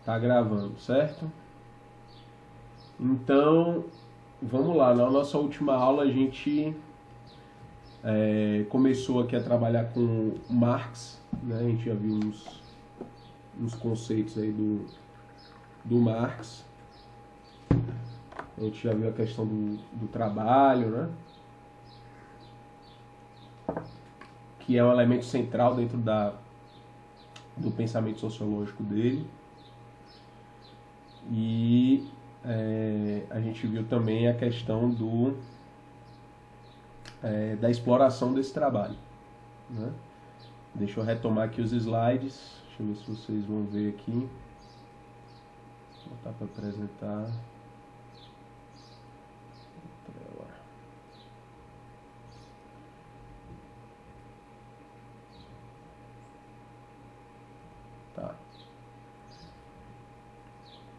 Tá gravando, certo? Então, vamos lá. Na nossa última aula a gente começou aqui a trabalhar com Marx, né? A gente já viu uns conceitos aí do Marx. A gente já viu a questão do trabalho, né? Que é um elemento central dentro do pensamento sociológico dele. E a gente viu também a questão da exploração desse trabalho, né? Deixa eu retomar aqui os slides. Deixa eu ver se vocês vão ver aqui. Vou botar para apresentar. Tá.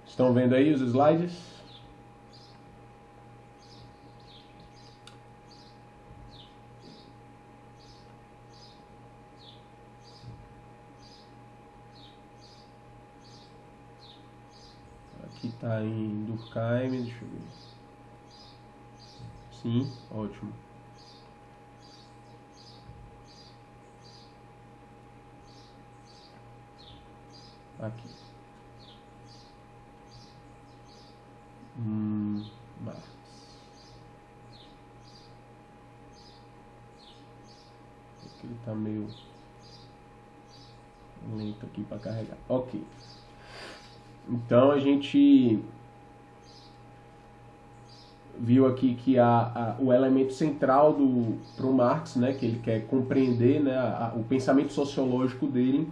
Estão vendo aí os slides? Aqui está em Durkheim, deixa eu ver. Sim, ótimo. Aqui. Marx. Aqui ele está meio lento aqui para carregar. Ok. Então a gente viu aqui que o elemento central para o Marx, né, que ele quer compreender, né, o pensamento sociológico dele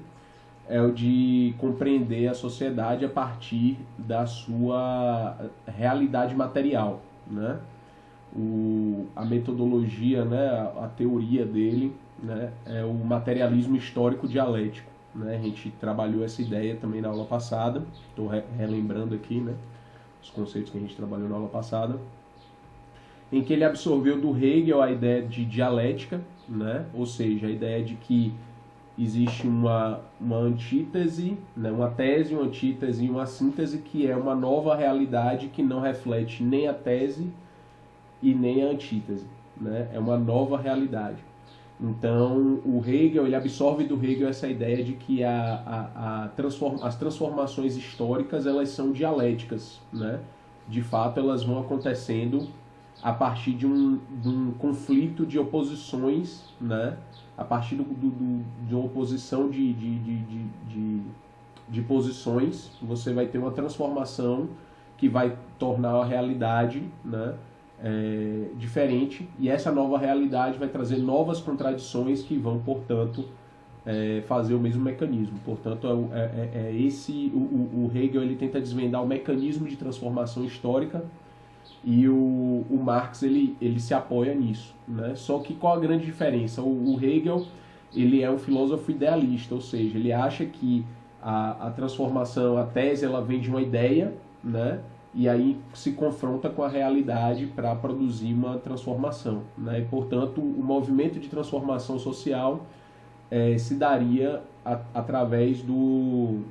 é o de compreender a sociedade a partir da sua realidade material, né? A metodologia, né, a teoria dele, né, é o materialismo histórico dialético, né? A gente trabalhou essa ideia também na aula passada, estou relembrando aqui, né, os conceitos que a gente trabalhou na aula passada, em que ele absorveu do Hegel a ideia de dialética, né? Ou seja, a ideia de que existe uma antítese, né? Uma tese, uma antítese e uma síntese, que é uma nova realidade que não reflete nem a tese e nem a antítese, né? É uma nova realidade. Então, o Hegel, ele absorve do Hegel essa ideia de que as transformações históricas, elas são dialéticas, né? De fato, elas vão acontecendo a partir de um conflito de oposições, né? A partir de uma oposição de posições, você vai ter uma transformação que vai tornar a realidade, né, diferente, e essa nova realidade vai trazer novas contradições que vão, portanto, fazer o mesmo mecanismo. Portanto, o Hegel, ele tenta desvendar o mecanismo de transformação histórica, e o Marx ele se apoia nisso, né? Só que qual a grande diferença? O Hegel, ele é um filósofo idealista, ou seja, ele acha que a transformação, a tese, ela vem de uma ideia, né? E aí se confronta com a realidade para produzir uma transformação, né? E, portanto, o movimento de transformação social se daria através de um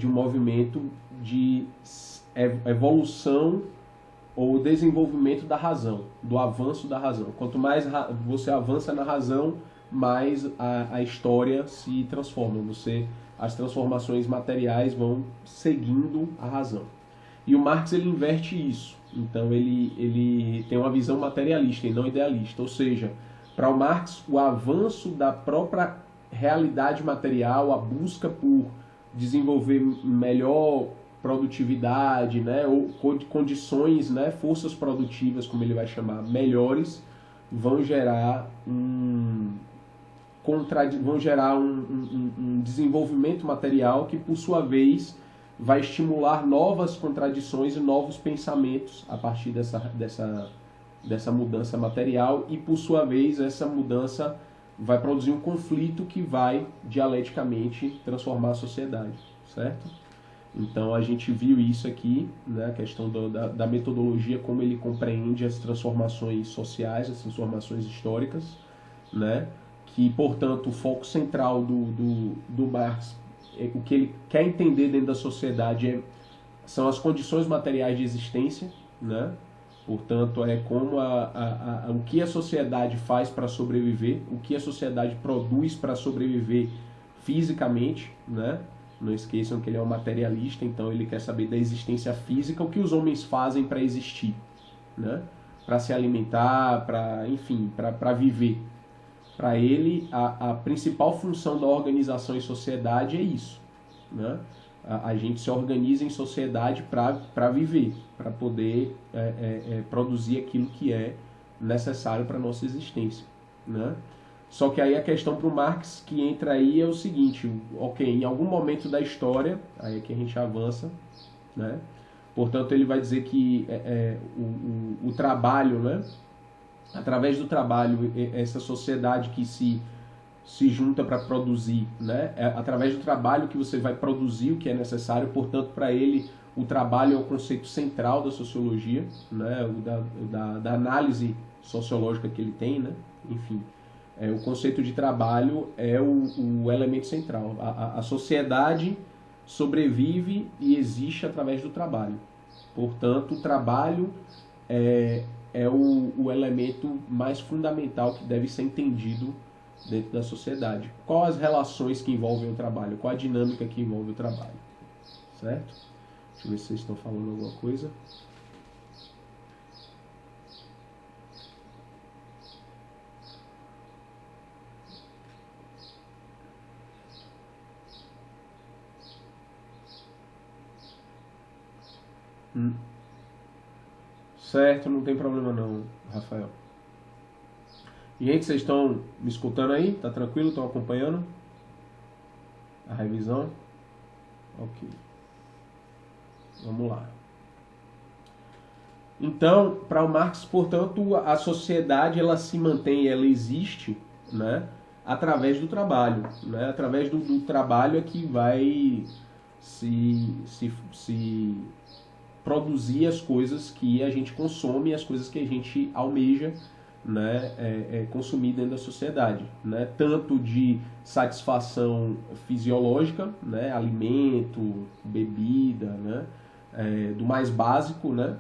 movimento de evolução ou desenvolvimento da razão, do avanço da razão. Quanto mais você avança na razão, mais a história se transforma. As transformações materiais vão seguindo a razão. E o Marx, ele inverte isso. Então ele tem uma visão materialista e não idealista. Ou seja, para o Marx, o avanço da própria realidade material, a busca por desenvolver melhor produtividade, né, ou condições, né, forças produtivas, como ele vai chamar, melhores, vão gerar um desenvolvimento material que, por sua vez, vai estimular novas contradições e novos pensamentos a partir dessa mudança material, e, por sua vez, essa mudança vai produzir um conflito que vai, dialeticamente, transformar a sociedade, certo? Então a gente viu isso aqui, né, a questão da metodologia, como ele compreende as transformações sociais, as transformações históricas, né, que, portanto, o foco central do Marx o que ele quer entender dentro da sociedade são as condições materiais de existência, né? Portanto, é como o que a sociedade faz para sobreviver, o que a sociedade produz para sobreviver fisicamente, né? Não esqueçam que ele é um materialista, então ele quer saber da existência física, o que os homens fazem para existir, né? Para se alimentar, enfim, para viver. Para ele, a principal função da organização em sociedade é isso, né? A gente se organiza em sociedade para viver, para poder produzir aquilo que é necessário para a nossa existência, né? Só que aí a questão para o Marx que entra aí é o seguinte, ok, em algum momento da história, aí é que a gente avança, né? Portanto, ele vai dizer que o trabalho, né? Através do trabalho, essa sociedade que se junta para produzir, né? Através do trabalho que você vai produzir o que é necessário, portanto, para ele, o trabalho é o conceito central da sociologia, né? Da análise sociológica que ele tem, né? Enfim, o conceito de trabalho é o elemento central. A sociedade sobrevive e existe através do trabalho. Portanto, o trabalho é o elemento mais fundamental que deve ser entendido dentro da sociedade. Quais as relações que envolvem o trabalho? Qual a dinâmica que envolve o trabalho? Certo? Deixa eu ver se vocês estão falando alguma coisa. Certo, não tem problema não, Rafael. Gente, vocês estão me escutando aí? Tá tranquilo? Estão acompanhando a revisão? Ok. Vamos lá. Então, para o Marx, portanto, a sociedade ela se mantém, ela existe, né, através do trabalho, né? Através do trabalho é que vai se produzir as coisas que a gente consome, as coisas que a gente almeja, né, consumir dentro da sociedade, né? Tanto de satisfação fisiológica, né, alimento, bebida, né, do mais básico, né,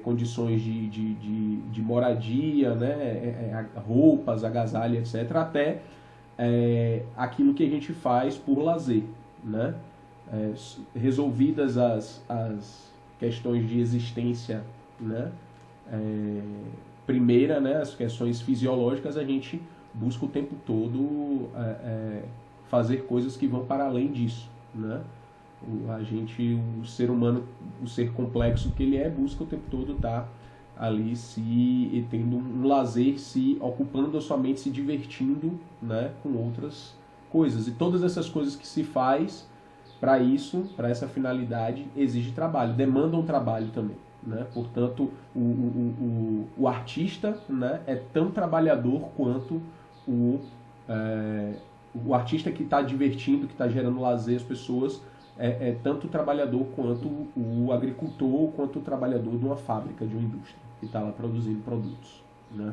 condições de moradia, né, roupas, agasalho, etc., até aquilo que a gente faz por lazer, né? Resolvidas as questões de existência, né, primeira, né, as questões fisiológicas, a gente busca o tempo todo fazer coisas que vão para além disso, né? O ser humano, o ser complexo que ele busca o tempo todo estar ali tendo um lazer, se ocupando a sua mente, se divertindo, né, com outras coisas. E todas essas coisas que se faz para isso, para essa finalidade, exige trabalho, demanda um trabalho também, né? Portanto, o artista, né, é tão trabalhador quanto o artista que está divertindo, que está gerando lazer às pessoas, tanto trabalhador quanto o agricultor, quanto o trabalhador de uma fábrica, de uma indústria, que está lá produzindo produtos, né?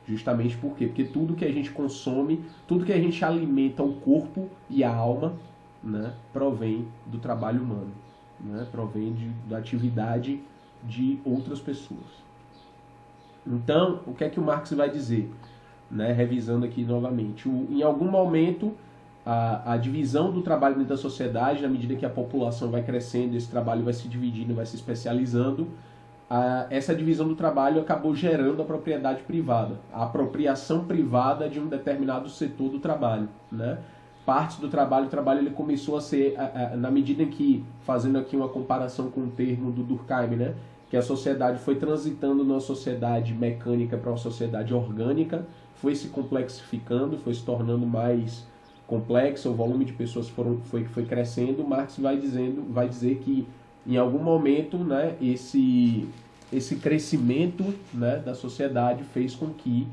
Justamente por quê? Porque tudo que a gente consome, tudo que a gente alimenta o corpo e a alma, né, provém do trabalho humano, né? Provém da atividade de outras pessoas. Então, o que é que o Marx vai dizer? Né, revisando aqui novamente. Em algum momento, a divisão do trabalho dentro da sociedade, na medida que a população vai crescendo, esse trabalho vai se dividindo, vai se especializando, essa divisão do trabalho acabou gerando a propriedade privada, a apropriação privada de um determinado setor do trabalho, né? Partes do trabalho, o trabalho ele começou a ser, na medida em que, fazendo aqui uma comparação com o termo do Durkheim, né, que a sociedade foi transitando de uma sociedade mecânica para uma sociedade orgânica, foi se complexificando, foi se tornando mais complexa, o volume de pessoas foi crescendo. Marx vai dizer que em algum momento, né, esse crescimento, né, da sociedade fez com que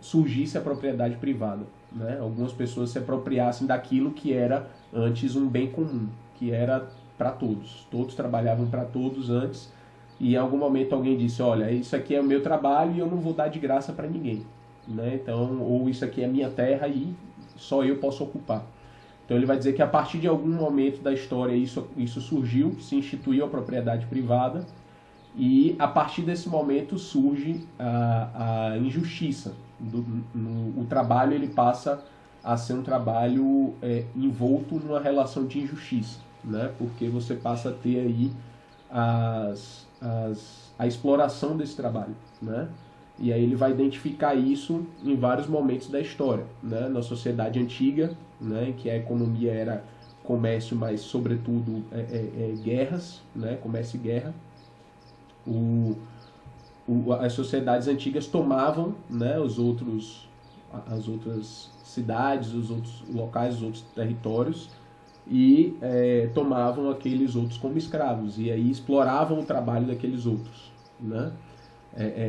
surgisse a propriedade privada, né? Algumas pessoas se apropriassem daquilo que era antes um bem comum, que era para todos. Todos trabalhavam para todos antes, e em algum momento alguém disse, olha, isso aqui é o meu trabalho e eu não vou dar de graça para ninguém, né? Então, ou isso aqui é minha terra e só eu posso ocupar. Então ele vai dizer que a partir de algum momento da história isso surgiu, se instituiu a propriedade privada, e a partir desse momento surge a injustiça. O trabalho ele passa a ser um trabalho envolto numa relação de injustiça, né? Porque você passa a ter aí a exploração desse trabalho, né? E aí ele vai identificar isso em vários momentos da história, né? Na sociedade antiga, né? Em que a economia era comércio, mas sobretudo guerras, né? Comércio e guerra. As sociedades antigas tomavam, né? As outras cidades, os outros locais, os outros territórios, e tomavam aqueles outros como escravos, e aí exploravam o trabalho daqueles outros, né?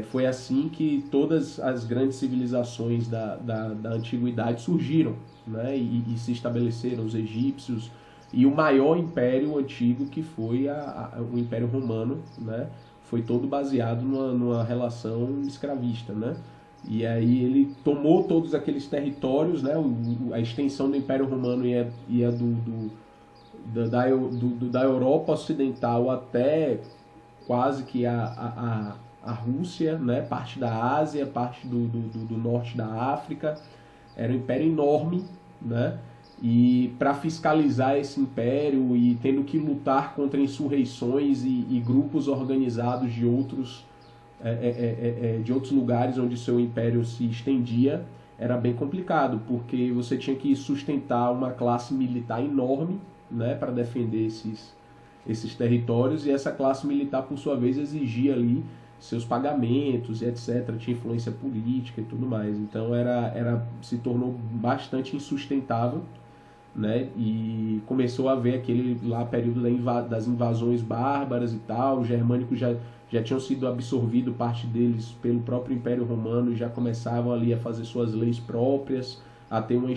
Foi assim que todas as grandes civilizações da antiguidade surgiram, né? E se estabeleceram, os egípcios, e o maior império antigo, que foi o Império Romano, né? Foi todo baseado numa relação escravista, né? E aí ele tomou todos aqueles territórios, né? A extensão do Império Romano ia da Europa Ocidental até quase que a Rússia, né? Parte da Ásia, parte do norte da África. Era um império enorme, né? E para fiscalizar esse império e tendo que lutar contra insurreições e grupos organizados de outros lugares onde seu império se estendia, era bem complicado, porque você tinha que sustentar uma classe militar enorme, né, para defender esses territórios, e essa classe militar, por sua vez, exigia ali seus pagamentos e etc., tinha influência política e tudo mais. Então se tornou bastante insustentável, né? E começou a haver aquele lá período das invasões bárbaras e tal. Os germânicos já tinham sido absorvidos, parte deles, pelo próprio Império Romano, e já começavam ali a fazer suas leis próprias, a ter uma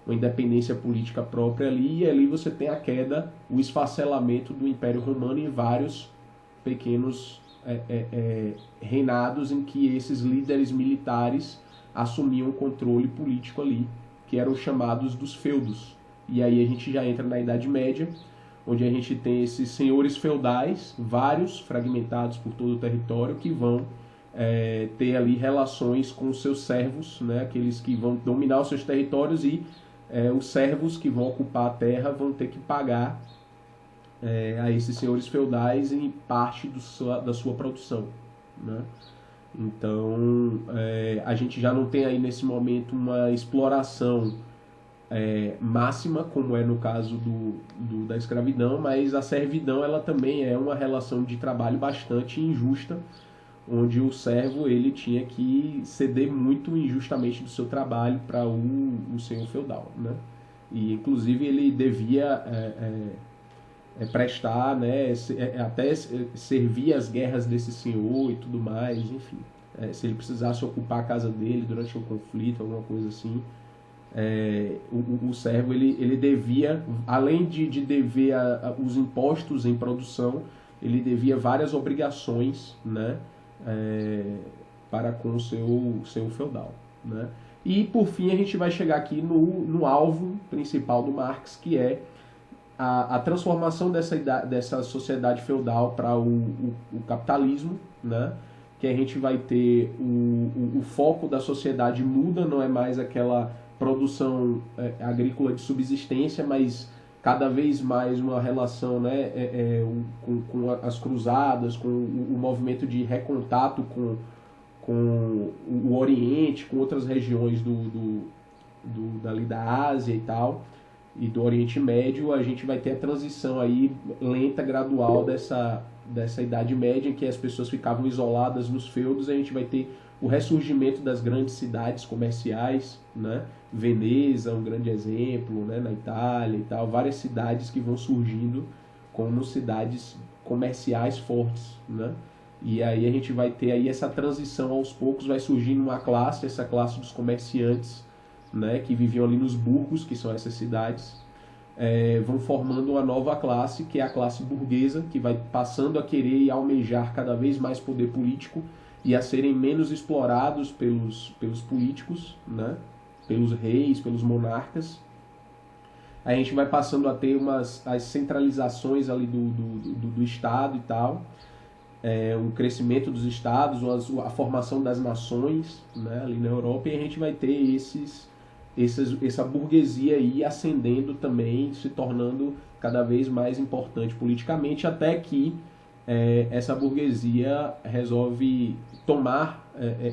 independência política própria ali, e ali você tem a queda, o esfacelamento do Império Romano em vários pequenos reinados em que esses líderes militares assumiam o controle político ali, que eram chamados dos feudos. E aí a gente já entra na Idade Média, onde a gente tem esses senhores feudais, vários, fragmentados por todo o território, que vão ter ali relações com os seus servos, né? Aqueles que vão dominar os seus territórios, e os servos que vão ocupar a terra vão ter que pagar a esses senhores feudais em parte da sua produção, né? Então, a gente já não tem aí nesse momento uma exploração máxima, como é no caso da escravidão, mas a servidão ela também é uma relação de trabalho bastante injusta, onde o servo ele tinha que ceder muito injustamente do seu trabalho para o senhor feudal, né? E inclusive ele devia prestar, né, até servir as guerras desse senhor e tudo mais, enfim. Se ele precisasse ocupar a casa dele durante um conflito, alguma coisa assim, o servo ele devia, além de dever os impostos em produção, ele devia várias obrigações, né, para com o seu feudal, né? E por fim a gente vai chegar aqui no alvo principal do Marx, que é a transformação dessa sociedade feudal para o capitalismo, né? Que a gente vai ter o foco da sociedade muda, não é mais aquela produção agrícola de subsistência, mas cada vez mais uma relação, né, com as cruzadas, com o movimento de recontato com o Oriente, com outras regiões dali da Ásia e tal, e do Oriente Médio. A gente vai ter a transição aí lenta, gradual dessa Idade Média, em que as pessoas ficavam isoladas nos feudos. A gente vai ter o ressurgimento das grandes cidades comerciais, né? Veneza, um grande exemplo, né? Na Itália e tal, várias cidades que vão surgindo como cidades comerciais fortes, né? E aí a gente vai ter aí essa transição aos poucos, vai surgindo uma classe, essa classe dos comerciantes, né, que viviam ali nos burgos, que são essas cidades, vão formando uma nova classe, que é a classe burguesa, que vai passando a querer e almejar cada vez mais poder político e a serem menos explorados pelos políticos, né, pelos reis, pelos monarcas, a gente vai passando a ter as centralizações ali do Estado e tal, o crescimento dos Estados, a formação das nações, né, ali na Europa, e a gente vai ter essa burguesia aí ascendendo também, se tornando cada vez mais importante politicamente, até que essa burguesia resolve tomar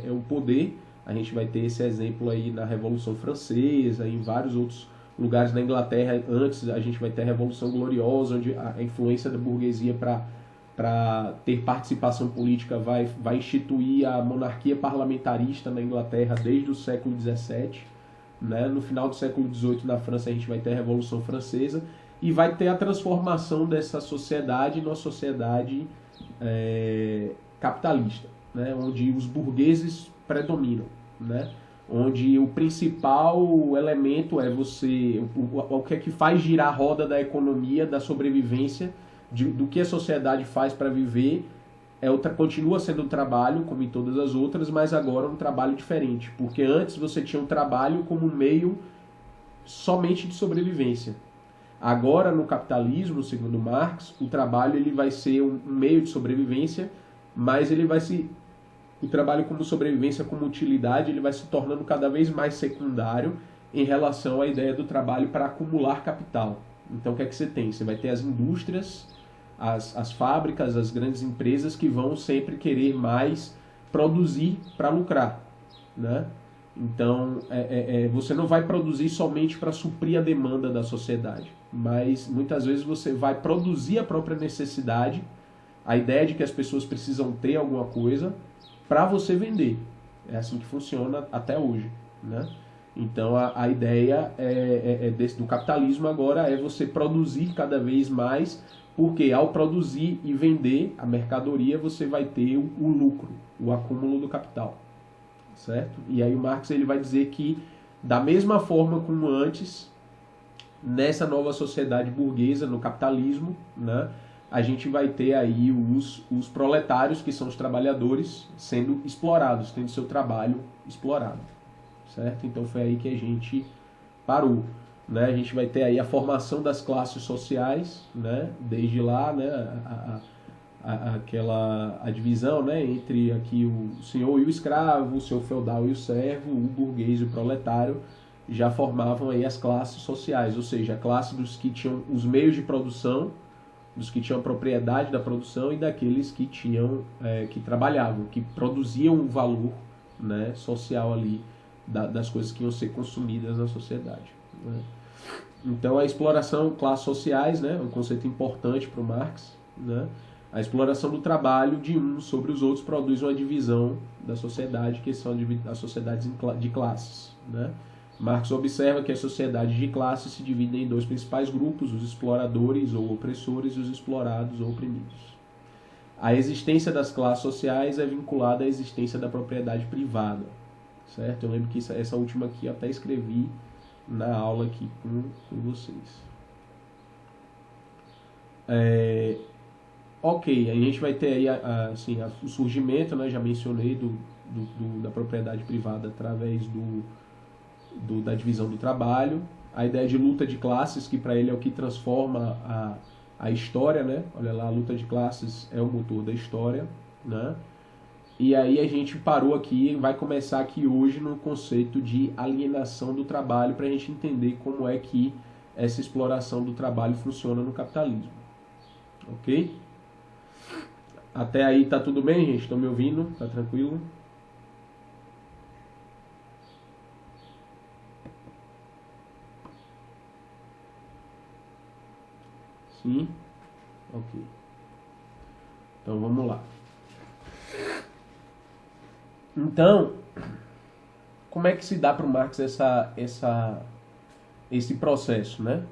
o poder. A gente vai ter esse exemplo aí na Revolução Francesa, em vários outros lugares na Inglaterra. Antes a gente vai ter a Revolução Gloriosa, onde a influência da burguesia para ter participação política vai instituir a monarquia parlamentarista na Inglaterra desde o século XVII. Né? No final do século XVIII, na França, a gente vai ter a Revolução Francesa e vai ter a transformação dessa sociedade numa sociedade capitalista, né? Onde os burgueses predominam, né? Onde o principal elemento é o que é que faz girar a roda da economia, da sobrevivência, do que a sociedade faz para viver, continua sendo um trabalho, como em todas as outras, mas agora um trabalho diferente. Porque antes você tinha um trabalho como um meio somente de sobrevivência. Agora, no capitalismo, segundo Marx, o trabalho ele vai ser um meio de sobrevivência, mas o trabalho como sobrevivência, como utilidade, ele vai se tornando cada vez mais secundário em relação à ideia do trabalho para acumular capital. Então, o que é que você tem? Você vai ter as indústrias, as fábricas, as grandes empresas que vão sempre querer mais produzir para lucrar, né? Então, você não vai produzir somente para suprir a demanda da sociedade, mas muitas vezes você vai produzir a própria necessidade, a ideia de que as pessoas precisam ter alguma coisa para você vender. É assim que funciona até hoje, né? Então, a ideia do capitalismo agora é você produzir cada vez mais, porque ao produzir e vender a mercadoria, você vai ter o lucro, o acúmulo do capital. Certo? E aí o Marx ele vai dizer que, da mesma forma como antes, nessa nova sociedade burguesa, no capitalismo, né, a gente vai ter aí os proletários, que são os trabalhadores, sendo explorados, tendo seu trabalho explorado. Certo? Então foi aí que a gente parou. Né? A gente vai ter aí a formação das classes sociais, né? Desde lá, né? A divisão, né, entre aqui o senhor e o escravo, o senhor feudal e o servo, o burguês e o proletário, já formavam aí as classes sociais, ou seja, a classe dos que tinham os meios de produção, dos que tinham a propriedade da produção e daqueles que tinham que trabalhavam, que produziam o valor, né, social ali das coisas que iam ser consumidas na sociedade. Né? Então a exploração, classes sociais, né, é um conceito importante para o Marx, né? A exploração do trabalho de uns sobre os outros produz uma divisão da sociedade, que são as sociedades de classes. Né? Marx observa que as sociedades de classes se dividem em dois principais grupos, os exploradores ou opressores e os explorados ou oprimidos. A existência das classes sociais é vinculada à existência da propriedade privada. Certo? Eu lembro que essa última aqui eu até escrevi na aula aqui com vocês. Ok, a gente vai ter aí assim, o surgimento, né, já mencionei, da propriedade privada através da divisão do trabalho, a ideia de luta de classes, que para ele é o que transforma a história, né? Olha lá, a luta de classes é o motor da história, né? E aí a gente parou aqui, vai começar aqui hoje no conceito de alienação do trabalho, para a gente entender como é que essa exploração do trabalho funciona no capitalismo. Ok? Até aí tá tudo bem, gente? Estão me ouvindo? Tá tranquilo? Sim? Ok. Então vamos lá. Então, como é que se dá para o Marx esse processo, né,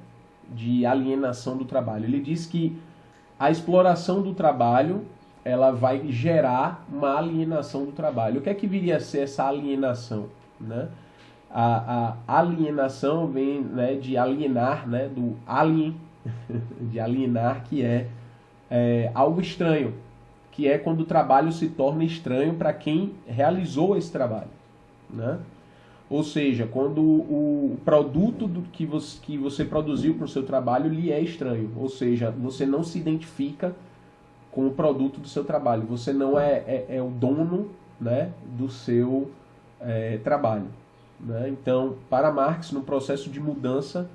de alienação do trabalho? Ele diz que a exploração do trabalho ela vai gerar uma alienação do trabalho. O que é que viria a ser essa alienação? Né? A alienação vem, né, de alienar, né, do alien, de alienar, que é algo estranho, que é quando o trabalho se torna estranho para quem realizou esse trabalho. Né? Ou seja, quando o produto que você produziu para o seu trabalho lhe é estranho. Ou seja, você não se identifica com o produto do seu trabalho. Você não é o dono, né, do seu trabalho. Né? Então, para Marx, no processo de mudança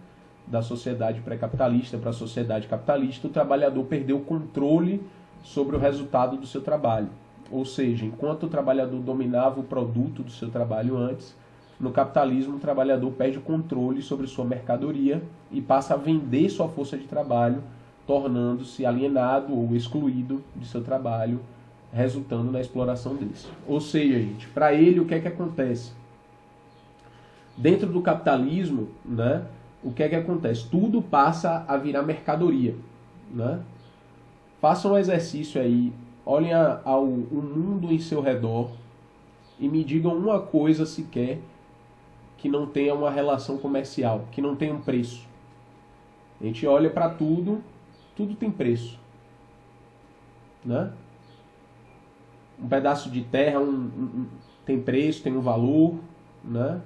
da sociedade pré-capitalista para a sociedade capitalista, o trabalhador perdeu o controle sobre o resultado do seu trabalho. Ou seja, enquanto o trabalhador dominava o produto do seu trabalho antes, no capitalismo o trabalhador perde o controle sobre sua mercadoria e passa a vender sua força de trabalho, tornando-se alienado ou excluído de seu trabalho, resultando na exploração desse. Ou seja, gente, para ele o que é que acontece? Dentro do capitalismo, né, o que é que acontece? Tudo passa a virar mercadoria. Né? Façam um exercício aí, olhem o mundo em seu redor e me digam uma coisa sequer que não tenha uma relação comercial, que não tenha um preço. A gente olha para tudo, tudo tem preço. Né? Um pedaço de terra tem preço, tem um valor. Né?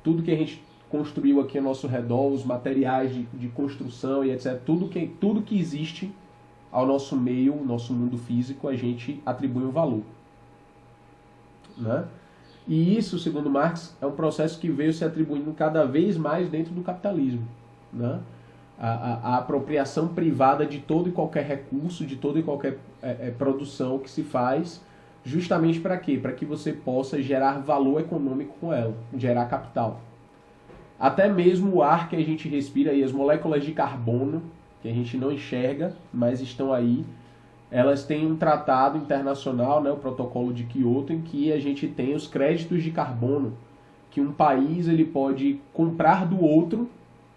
Tudo que a gente construiu aqui ao nosso redor, os materiais de construção e etc. Tudo que existe ao nosso meio, nosso mundo físico, a gente atribui um valor. Né? E isso, segundo Marx, é um processo que veio se atribuindo cada vez mais dentro do capitalismo. Né? A apropriação privada de todo e qualquer recurso, de toda e qualquer produção que se faz, justamente para quê? Para que você possa gerar valor econômico com ela, gerar capital. Até mesmo o ar que a gente respira e as moléculas de carbono, que a gente não enxerga, mas estão aí, elas têm um tratado internacional, né, o Protocolo de Kyoto, em que a gente tem os créditos de carbono, que um país ele pode comprar do outro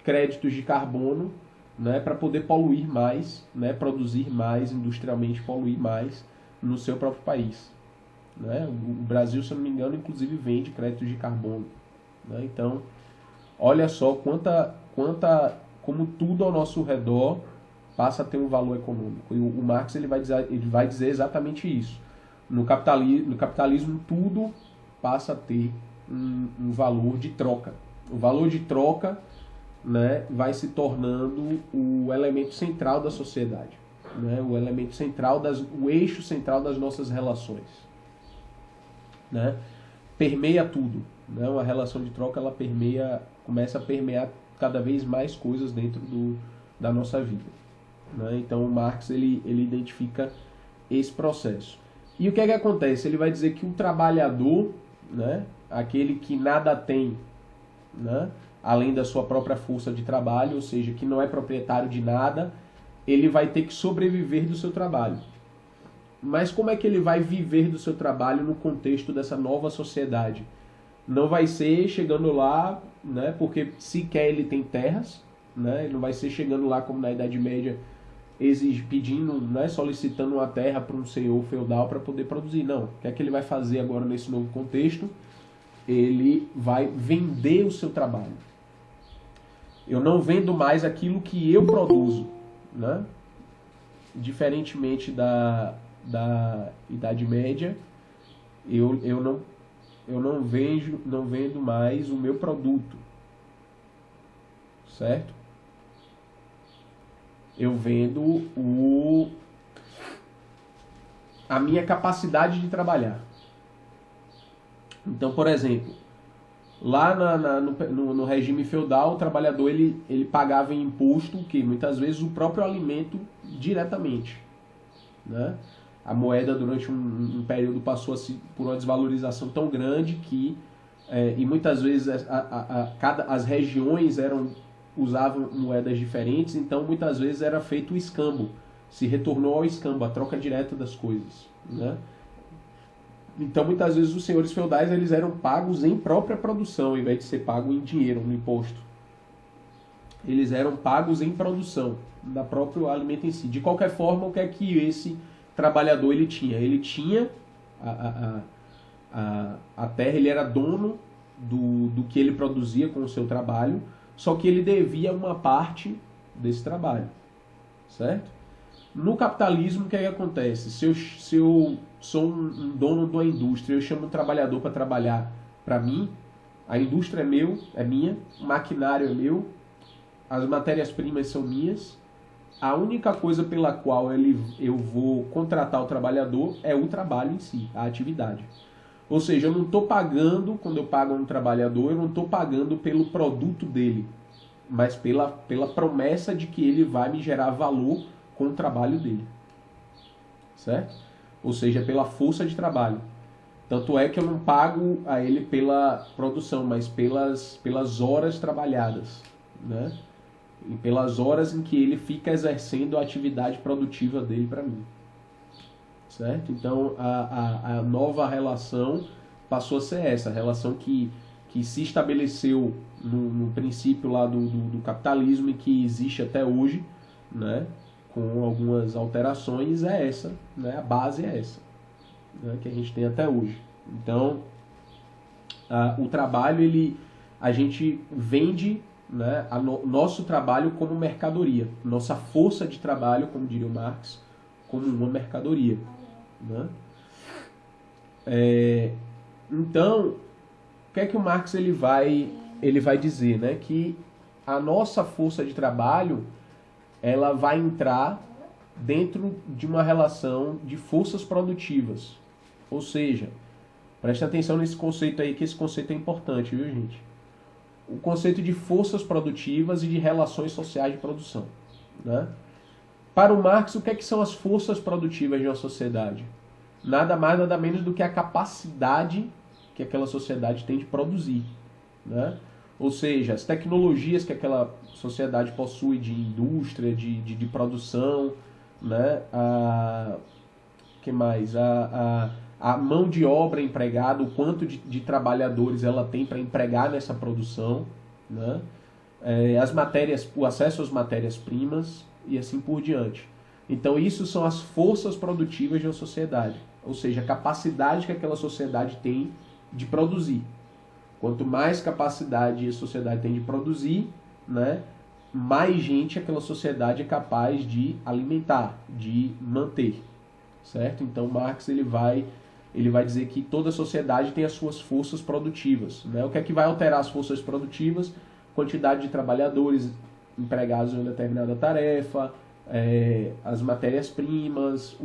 créditos de carbono, né, para poder poluir mais, né, produzir mais, industrialmente poluir mais no seu próprio país. Né? O Brasil, se eu não me engano, inclusive vende créditos de carbono. Né? Então, olha só como tudo ao nosso redor passa a ter um valor econômico. E o Marx ele vai dizer exatamente isso. No capitalismo tudo passa a ter um valor de troca. O valor de troca, né, vai se tornando o elemento central da sociedade. Né? O elemento central, o eixo central das nossas relações. Né? Permeia tudo. Né? Uma relação de troca ela começa a permear cada vez mais coisas dentro da nossa vida. Né? Então o Marx ele identifica esse processo. E o que é que acontece? Ele vai dizer que o trabalhador, né, aquele que nada tem, né, além da sua própria força de trabalho, ou seja, que não é proprietário de nada, ele vai ter que sobreviver do seu trabalho. Mas como é que ele vai viver do seu trabalho no contexto dessa nova sociedade? Não vai ser chegando lá, né, porque sequer ele tem terras, né, ele não vai ser chegando lá como na Idade Média, pedindo, né, solicitando uma terra para um senhor feudal para poder produzir. Não. O que é que ele vai fazer agora nesse novo contexto? Ele vai vender o seu trabalho. Eu não vendo mais aquilo que eu produzo. Né? Diferentemente da Idade Média, eu não vendo mais o meu produto, certo? Eu vendo a minha capacidade de trabalhar. Então, por exemplo, lá no regime feudal, o trabalhador ele pagava em imposto que muitas vezes o próprio alimento diretamente. Né? A moeda durante um período passou por uma desvalorização tão grande que e muitas vezes as regiões usavam moedas diferentes, então muitas vezes era feito o escambo, se retornou ao escambo, a troca direta das coisas. Né? Então muitas vezes os senhores feudais eles eram pagos em própria produção, ao invés de ser pago em dinheiro, no imposto. Eles eram pagos em produção, da próprio alimento em si. De qualquer forma, o que é que esse trabalhador ele tinha? Ele tinha a terra, ele era dono do que ele produzia com o seu trabalho, só que ele devia uma parte desse trabalho, certo? No capitalismo, o que é que acontece? Se eu sou um dono de uma indústria, eu chamo um trabalhador para trabalhar para mim, A indústria é minha, o maquinário é meu, as matérias-primas são minhas. A única coisa pela qual eu vou contratar o trabalhador é o trabalho em si, a atividade. Ou seja, eu não estou pagando, quando eu pago um trabalhador, eu não estou pagando pelo produto dele, mas pela promessa de que ele vai me gerar valor com o trabalho dele. Certo? Ou seja, pela força de trabalho. Tanto é que eu não pago a ele pela produção, mas pelas horas trabalhadas, né? E pelas horas em que ele fica exercendo a atividade produtiva dele para mim. Certo? Então, a nova relação passou a ser essa, a relação que se estabeleceu no princípio lá do capitalismo e que existe até hoje, né? Com algumas alterações, é essa, né? A base é essa, né? Que a gente tem até hoje. Então, o trabalho, a gente vende, né, nosso trabalho como mercadoria, nossa força de trabalho, como diria o Marx, como uma mercadoria, né? Então, o que é que o Marx ele vai dizer, né? Que a nossa força de trabalho ela vai entrar dentro de uma relação de forças produtivas, ou seja, preste atenção nesse conceito aí, que esse conceito é importante, viu, gente? O conceito de forças produtivas e de relações sociais de produção, né? Para o Marx, o que é que são as forças produtivas de uma sociedade? Nada mais, nada menos do que a capacidade que aquela sociedade tem de produzir, né? Ou seja, as tecnologias que aquela sociedade possui de indústria, de produção, né? Que mais? A mão de obra empregada, o quanto de trabalhadores ela tem para empregar nessa produção, né? O acesso às matérias-primas e assim por diante. Então isso são as forças produtivas de uma sociedade, ou seja, a capacidade que aquela sociedade tem de produzir. Quanto mais capacidade a sociedade tem de produzir, né, mais gente aquela sociedade é capaz de alimentar, de manter, certo? Então Marx ele vai dizer que toda sociedade tem as suas forças produtivas, né? O que é que vai alterar as forças produtivas? Quantidade de trabalhadores empregados em uma determinada tarefa, as matérias-primas,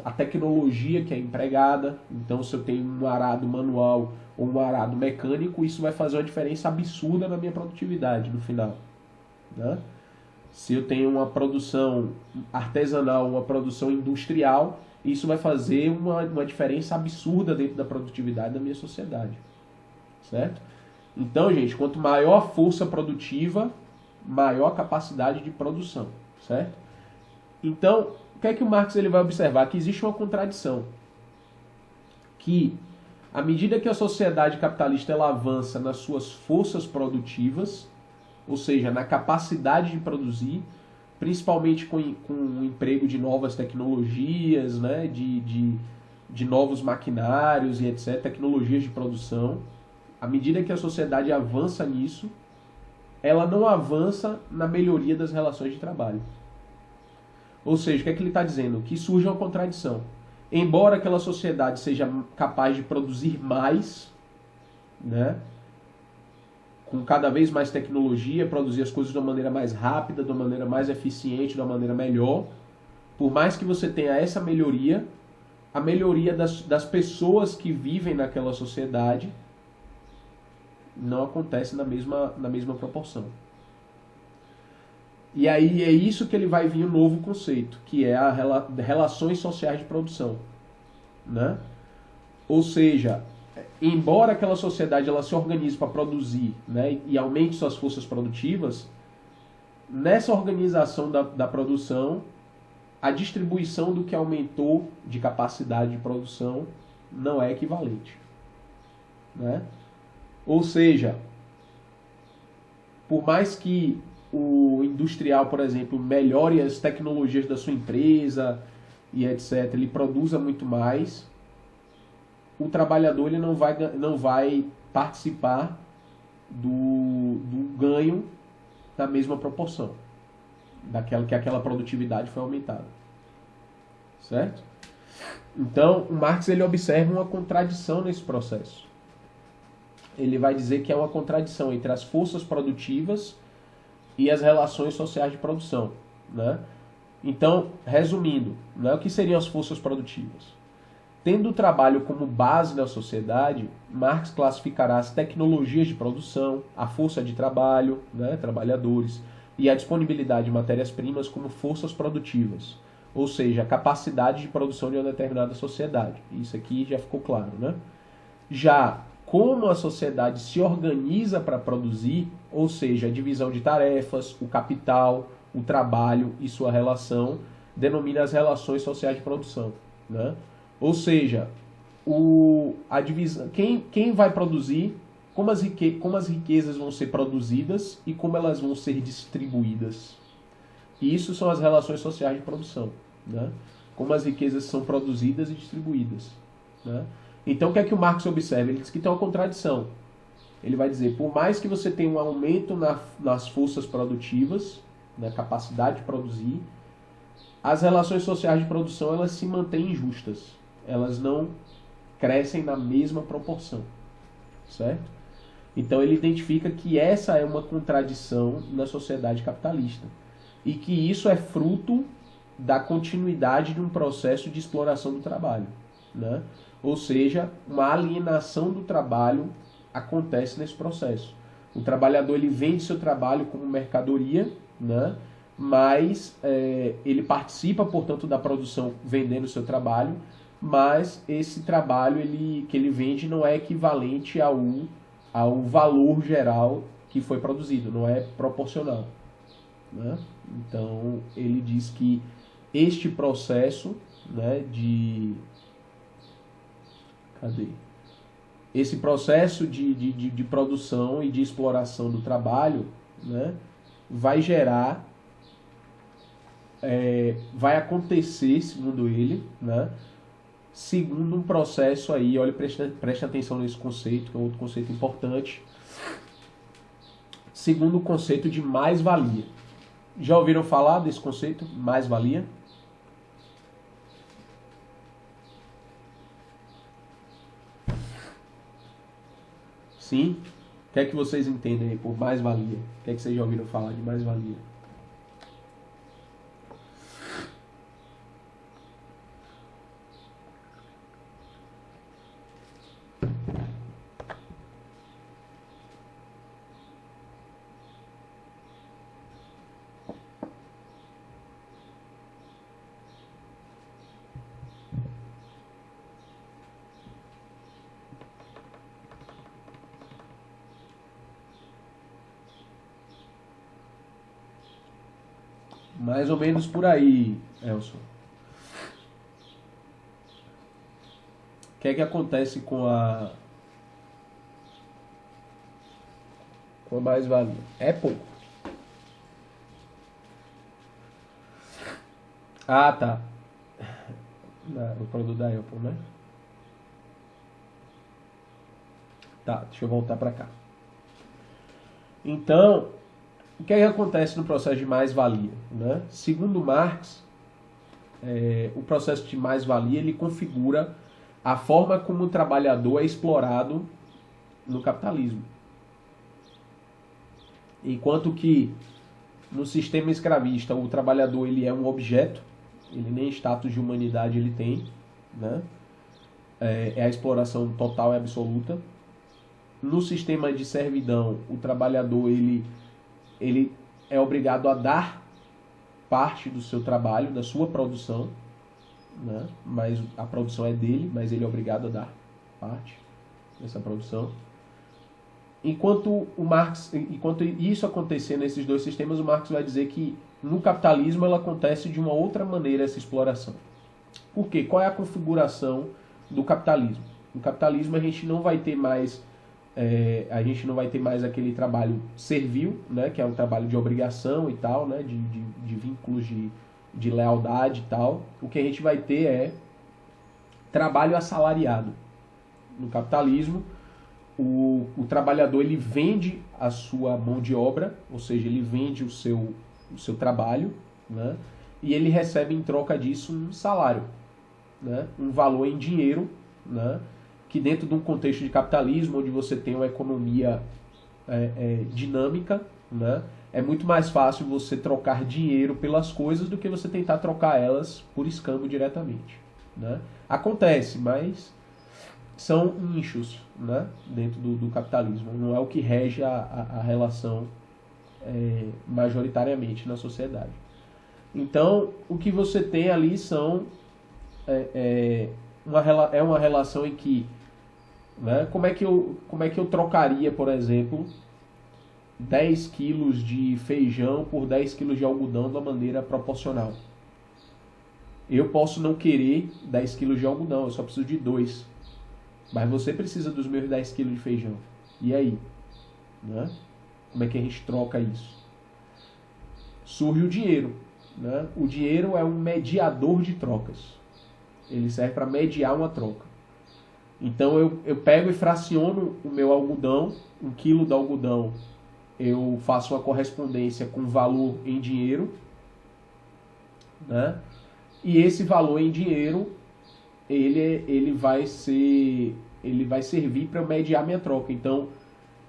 a tecnologia que é empregada. Então, se eu tenho um arado manual ou um arado mecânico, isso vai fazer uma diferença absurda na minha produtividade no final, né? Se eu tenho uma produção artesanal, uma produção industrial, isso vai fazer uma diferença absurda dentro da produtividade da minha sociedade, certo? Então, gente, quanto maior a força produtiva, maior a capacidade de produção, certo? Então, o que é que o Marx ele vai observar? Que existe uma contradição. Que, à medida que a sociedade capitalista ela avança nas suas forças produtivas, ou seja, na capacidade de produzir, principalmente com o emprego de novas tecnologias, né, de novos maquinários e etc., tecnologias de produção, à medida que a sociedade avança nisso, ela não avança na melhoria das relações de trabalho. Ou seja, o que é que ele está dizendo? Que surge uma contradição. Embora aquela sociedade seja capaz de produzir mais, né, com cada vez mais tecnologia, produzir as coisas de uma maneira mais rápida, de uma maneira mais eficiente, de uma maneira melhor, por mais que você tenha essa melhoria, a melhoria das pessoas que vivem naquela sociedade não acontece na mesma proporção. E aí é isso que ele vai vir um novo conceito, que é a relações sociais de produção, né? Ou seja, embora aquela sociedade ela se organize para produzir, né, e aumente suas forças produtivas, nessa organização da produção, a distribuição do que aumentou de capacidade de produção não é equivalente, né? Ou seja, por mais que o industrial, por exemplo, melhore as tecnologias da sua empresa e etc., ele produza muito mais, o trabalhador ele não vai participar do ganho na mesma proporção daquela que aquela produtividade foi aumentada, certo? Então, o Marx ele observa uma contradição nesse processo. ele vai dizer que é uma contradição entre as forças produtivas e as relações sociais de produção, né? Então, resumindo, né, o que seriam as forças produtivas? Tendo o trabalho como base da sociedade, Marx classificará as tecnologias de produção, a força de trabalho, né, trabalhadores, e a disponibilidade de matérias-primas como forças produtivas, ou seja, a capacidade de produção de uma determinada sociedade. Isso aqui já ficou claro, né? Já como a sociedade se organiza para produzir, ou seja, a divisão de tarefas, o capital, o trabalho e sua relação, denomina as relações sociais de produção, né? Ou seja, a divisão, quem vai produzir, como as riquezas vão ser produzidas e como elas vão ser distribuídas. E isso são as relações sociais de produção, né? Como as riquezas são produzidas e distribuídas, né? Então, o que é que o Marx observa? Ele diz que tem uma contradição. Ele vai dizer, por mais que você tenha um aumento nas forças produtivas, na capacidade de produzir, as relações sociais de produção elas se mantêm injustas. Elas não crescem na mesma proporção, certo? Então, ele identifica que essa é uma contradição na sociedade capitalista e que isso é fruto da continuidade de um processo de exploração do trabalho, né? Ou seja, uma alienação do trabalho acontece nesse processo. O trabalhador ele vende seu trabalho como mercadoria, né? Mas ele participa, portanto, da produção vendendo seu trabalho, mas esse trabalho que ele vende não é equivalente ao valor geral que foi produzido, não é proporcional, né? Então, ele diz que este processo, né, esse processo de produção e de exploração do trabalho, né, vai gerar, vai acontecer, segundo ele, né, segundo um processo aí, olha, preste atenção nesse conceito, que é outro conceito importante, segundo o conceito de mais-valia. Já ouviram falar desse conceito, mais-valia? Sim? O que é que vocês entendem aí por mais-valia? O que é que vocês já ouviram falar de mais-valia? Mais ou menos por aí, Elson. O que é que acontece com a mais-valia? Apple? Ah, tá. O produto da Apple, né? Tá, deixa eu voltar para cá. Então, o que é que acontece no processo de mais-valia, né? Segundo Marx, o processo de mais-valia ele configura a forma como o trabalhador é explorado no capitalismo. Enquanto que no sistema escravista o trabalhador ele é um objeto, ele nem status de humanidade ele tem, né? É a exploração total e absoluta. No sistema de servidão, o trabalhador ele é obrigado a dar parte do seu trabalho, da sua produção, né? Mas a produção é dele, mas ele é obrigado a dar parte dessa produção. Enquanto isso acontecer nesses dois sistemas, o Marx vai dizer que no capitalismo ela acontece de uma outra maneira essa exploração. Por quê? Qual é a configuração do capitalismo? No capitalismo a gente não vai ter mais aquele trabalho servil, né, que é um trabalho de obrigação e tal, né, de vínculos de lealdade e tal. O que a gente vai ter é trabalho assalariado. No capitalismo, o trabalhador ele vende a sua mão de obra, ou seja, ele vende o seu trabalho, né, e ele recebe em troca disso um salário, né, um valor em dinheiro, né, que dentro de um contexto de capitalismo, onde você tem uma economia dinâmica, né, é muito mais fácil você trocar dinheiro pelas coisas do que você tentar trocar elas por escambo diretamente. Né? Acontece, mas são nichos, né, dentro do capitalismo. Não é o que rege a relação majoritariamente na sociedade. Então, o que você tem ali é uma relação em que, né, como é que eu trocaria, por exemplo, 10 quilos de feijão por 10 quilos de algodão de uma maneira proporcional? Eu posso não querer 10 quilos de algodão, eu só preciso de 2. Mas você precisa dos meus 10 quilos de feijão. E aí? Né? Como é que a gente troca isso? Surge o dinheiro. Né? O dinheiro é um mediador de trocas. Ele serve para mediar uma troca. Então eu pego e fraciono o meu algodão, 1 quilo de algodão, eu faço uma correspondência com valor em dinheiro, né? E esse valor em dinheiro, ele vai servir para mediar minha troca. Então,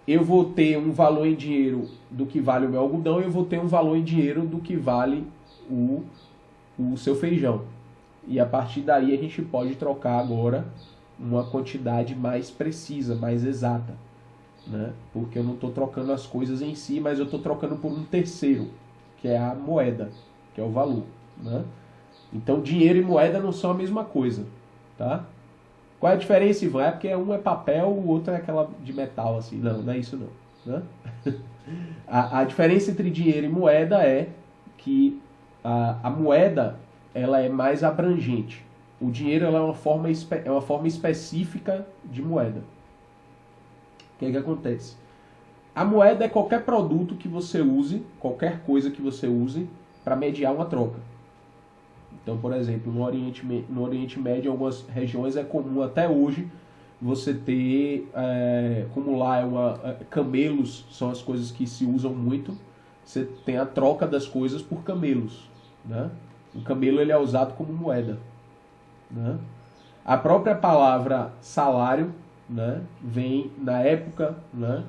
eu vou ter um valor em dinheiro do que vale o meu algodão e eu vou ter um valor em dinheiro do que vale o seu feijão. E a partir daí a gente pode trocar agora uma quantidade mais precisa, mais exata. Né? Porque eu não estou trocando as coisas em si, mas eu estou trocando por um terceiro, que é a moeda, que é o valor. Né? Então dinheiro e moeda não são a mesma coisa. Tá? Qual é a diferença, Ivan? É porque um é papel, o outro é aquela de metal, assim. Não, não é isso não. Né? A diferença entre dinheiro e moeda é que a moeda ela é mais abrangente. O dinheiro ela é uma forma específica de moeda. O que é que acontece? A moeda é qualquer produto que você use, qualquer coisa que você use para mediar uma troca. Então, por exemplo, no Oriente Médio, em algumas regiões é comum até hoje você ter, como lá camelos são as coisas que se usam muito, você tem a troca das coisas por camelos. Né? O camelo ele é usado como moeda. Né? A própria palavra salário, né, vem na época, né,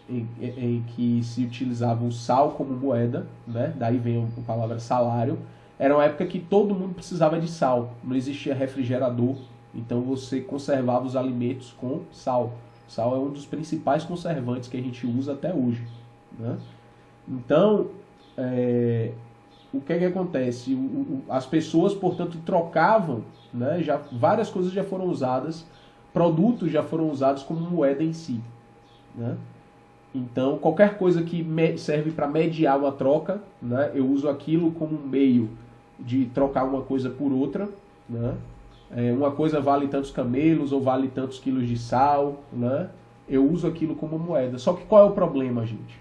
em que se utilizava o sal como moeda, né, daí vem a palavra salário. Era uma época que todo mundo precisava de sal, não existia refrigerador, então você conservava os alimentos com sal. Sal é um dos principais conservantes que a gente usa até hoje. Né? Então, o que é que acontece? As pessoas, portanto, trocavam, né, várias coisas já foram usadas, produtos já foram usados como moeda em si. Né? Então, qualquer coisa que serve para mediar uma troca, né, eu uso aquilo como um meio de trocar uma coisa por outra. Né? Uma coisa vale tantos camelos ou vale tantos quilos de sal. Né? Eu uso aquilo como moeda. Só que qual é o problema, gente?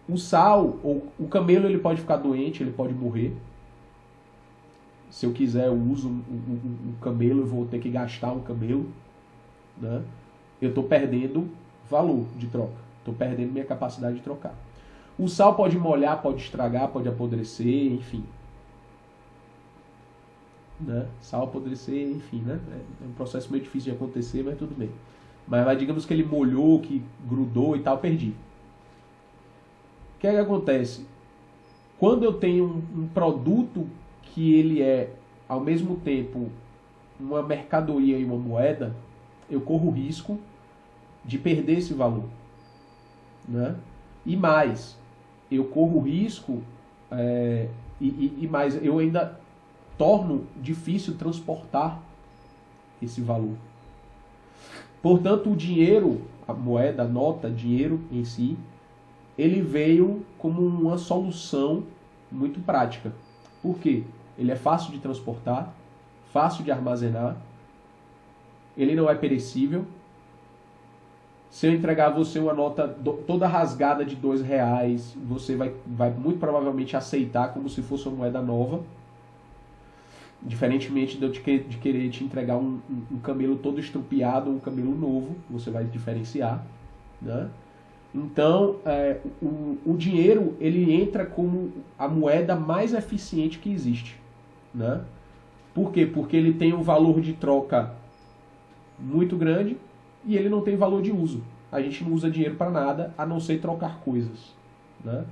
O sal, ou o camelo, ele pode ficar doente, ele pode morrer. Se eu quiser, eu uso um camelo, eu vou ter que gastar um camelo. Né? Eu estou perdendo valor de troca. Estou perdendo minha capacidade de trocar. O sal pode molhar, pode estragar, pode apodrecer, enfim. Né? Sal apodrecer, enfim. Né? É um processo meio difícil de acontecer, mas tudo bem. Mas digamos que ele molhou, que grudou e tal, perdi. O que é que acontece? Quando eu tenho um produto que ele é, ao mesmo tempo, uma mercadoria e uma moeda, eu corro o risco de perder esse valor. Né? E mais, eu corro o risco, e mais, eu ainda torno difícil transportar esse valor. Portanto, o dinheiro, a moeda, a nota, dinheiro em si, ele veio como uma solução muito prática. Por quê? Ele é fácil de transportar, fácil de armazenar, ele não é perecível. Se eu entregar a você uma nota toda rasgada de R$2, você vai muito provavelmente aceitar como se fosse uma moeda nova. Diferentemente de eu de querer te entregar um camelo todo estrupiado ou um camelo novo, você vai diferenciar. Né? Então, o dinheiro ele entra como a moeda mais eficiente que existe. Né? Por quê? Porque ele tem um valor de troca muito grande e ele não tem valor de uso. A gente não usa dinheiro para nada, a não ser trocar coisas, né?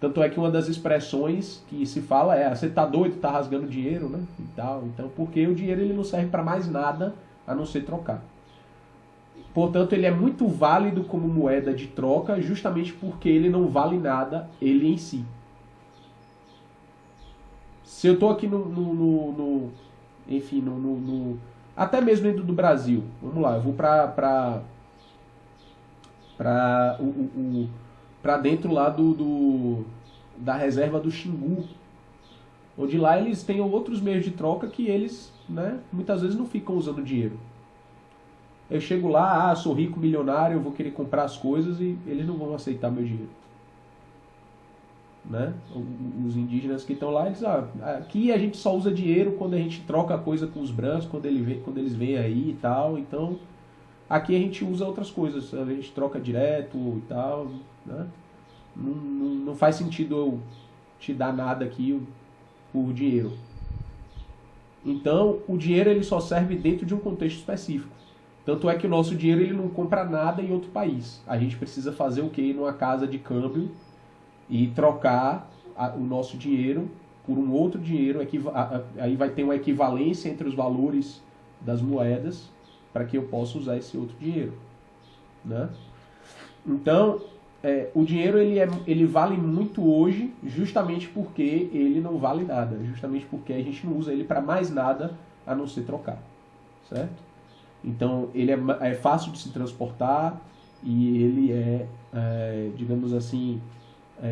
Tanto é que uma das expressões que se fala é: você tá doido, tá rasgando dinheiro, né? E tal. Então, porque o dinheiro ele não serve para mais nada a não ser trocar. Portanto, ele é muito válido como moeda de troca, justamente porque ele não vale nada ele em si. Se eu estou aqui até mesmo dentro do Brasil, vamos lá, eu vou para dentro lá da reserva do Xingu, onde lá eles têm outros meios de troca que eles, né, muitas vezes não ficam usando dinheiro. Eu chego lá, sou rico, milionário, eu vou querer comprar as coisas e eles não vão aceitar meu dinheiro. Né? Os indígenas que estão lá, eles aqui a gente só usa dinheiro quando a gente troca coisa com os brancos, quando eles vêm aí e tal. Então, aqui a gente usa outras coisas, a gente troca direto e tal. Né? Não faz sentido eu te dar nada aqui por dinheiro. Então, o dinheiro ele só serve dentro de um contexto específico. Tanto é que o nosso dinheiro ele não compra nada em outro país. A gente precisa fazer o quê? Numa casa de câmbio e trocar o nosso dinheiro por um outro dinheiro. Aí vai ter uma equivalência entre os valores das moedas para que eu possa usar esse outro dinheiro. Né? Então, o dinheiro ele vale muito hoje justamente porque ele não vale nada. Justamente porque a gente não usa ele para mais nada a não ser trocar. Certo? Então, ele é fácil de se transportar e ele digamos assim,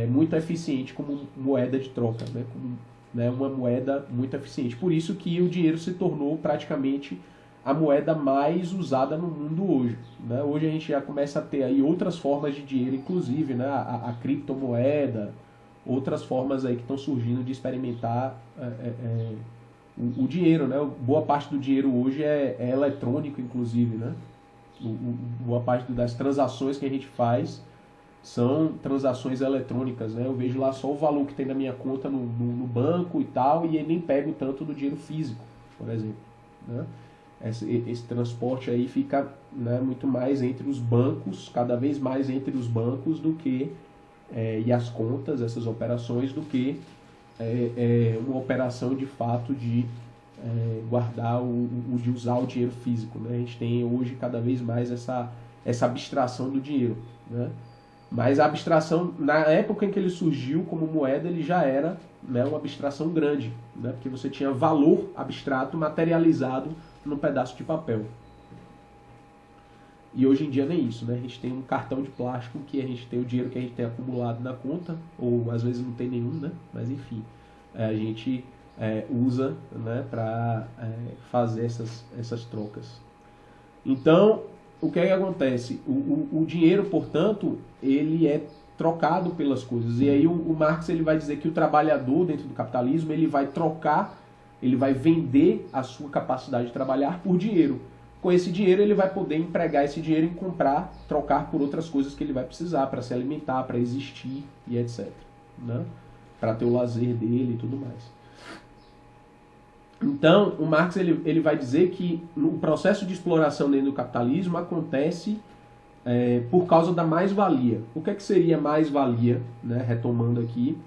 muito eficiente como moeda de troca, né? Como, né, uma moeda muito eficiente. Por isso que o dinheiro se tornou praticamente a moeda mais usada no mundo hoje. Né? Hoje a gente já começa a ter aí outras formas de dinheiro, inclusive, né? a criptomoeda, outras formas aí que estão surgindo de experimentar o dinheiro, né? Boa parte do dinheiro hoje é eletrônico, inclusive, né? Boa parte das transações que a gente faz são transações eletrônicas, né? Eu vejo lá só o valor que tem na minha conta no banco e tal, e eu nem pego tanto do dinheiro físico, por exemplo. Né? Esse transporte aí fica, né, muito mais entre os bancos, cada vez mais entre os bancos do que e as contas, essas operações, do que uma operação de fato de guardar de usar o dinheiro físico. Né? A gente tem hoje cada vez mais essa abstração do dinheiro. Né? Mas a abstração, na época em que ele surgiu como moeda, ele já era, né, uma abstração grande, né? Porque você tinha valor abstrato materializado num pedaço de papel. E hoje em dia nem isso, né? A gente tem um cartão de plástico que a gente tem o dinheiro que a gente tem acumulado na conta, ou às vezes não tem nenhum, né? Mas enfim, a gente usa, né, para fazer essas trocas. Então, o que é que acontece? O dinheiro, portanto, ele é trocado pelas coisas. E aí o Marx ele vai dizer que o trabalhador dentro do capitalismo ele vai trocar, ele vai vender a sua capacidade de trabalhar por dinheiro. Com esse dinheiro ele vai poder empregar esse dinheiro em comprar, trocar por outras coisas que ele vai precisar para se alimentar, para existir e etc. Né? Para ter o lazer dele e tudo mais. Então, o Marx ele vai dizer que o processo de exploração dentro do capitalismo acontece por causa da mais-valia. O que é que seria mais-valia? Né? Retomando aqui,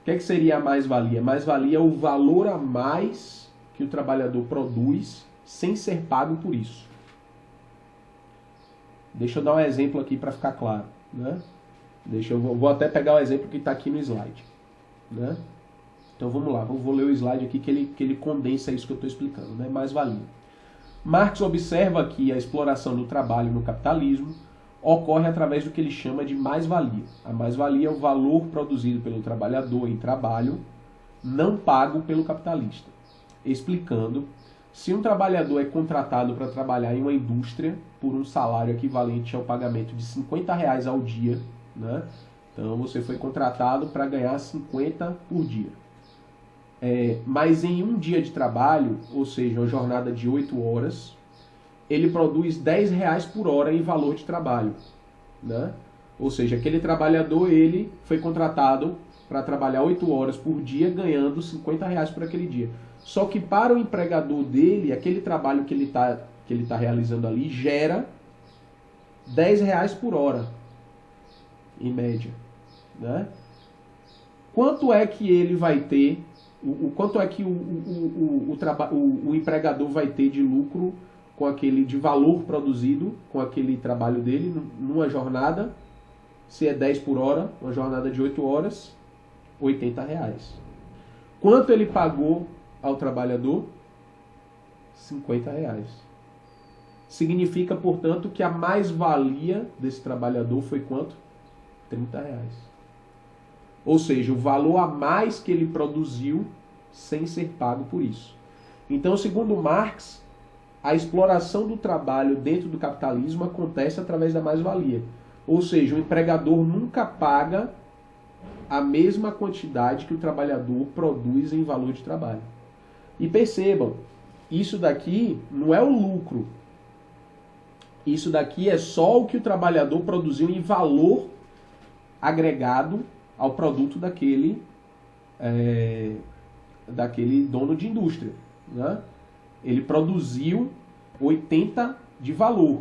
o que é que seria a mais-valia? Mais-valia é o valor a mais que o trabalhador produz sem ser pago por isso. Deixa eu dar um exemplo aqui para ficar claro. Né? Vou até pegar o exemplo que está aqui no slide. Né? Então vamos lá, vou ler o slide aqui que ele condensa isso que eu estou explicando, né? Mais-valia. Marx observa que a exploração do trabalho no capitalismo ocorre através do que ele chama de mais-valia. A mais-valia é o valor produzido pelo trabalhador em trabalho não pago pelo capitalista. Explicando, se um trabalhador é contratado para trabalhar em uma indústria por um salário equivalente ao pagamento de R$50 ao dia, né? Então você foi contratado para ganhar 50 por dia. Mas em um dia de trabalho, ou seja, uma jornada de 8 horas, ele produz R$10 por hora em valor de trabalho. Né? Ou seja, aquele trabalhador ele foi contratado para trabalhar 8 horas por dia, ganhando R$50 por aquele dia. Só que para o empregador dele, aquele trabalho que ele tá realizando ali gera R$10 por hora, em média, né? Quanto é que ele vai ter, quanto é que o empregador vai ter de lucro de valor produzido com aquele trabalho dele numa jornada? Se é 10 por hora, uma jornada de 8 horas, R$80. Quanto ele pagou ao trabalhador? R$50. Significa, portanto, que a mais-valia desse trabalhador foi quanto? R$30. Ou seja, o valor a mais que ele produziu sem ser pago por isso. Então, segundo Marx, a exploração do trabalho dentro do capitalismo acontece através da mais-valia. Ou seja, o empregador nunca paga a mesma quantidade que o trabalhador produz em valor de trabalho. E percebam, isso daqui não é o lucro. Isso daqui é só o que o trabalhador produziu em valor agregado ao produto daquele dono de indústria, né? Ele produziu 80 de valor.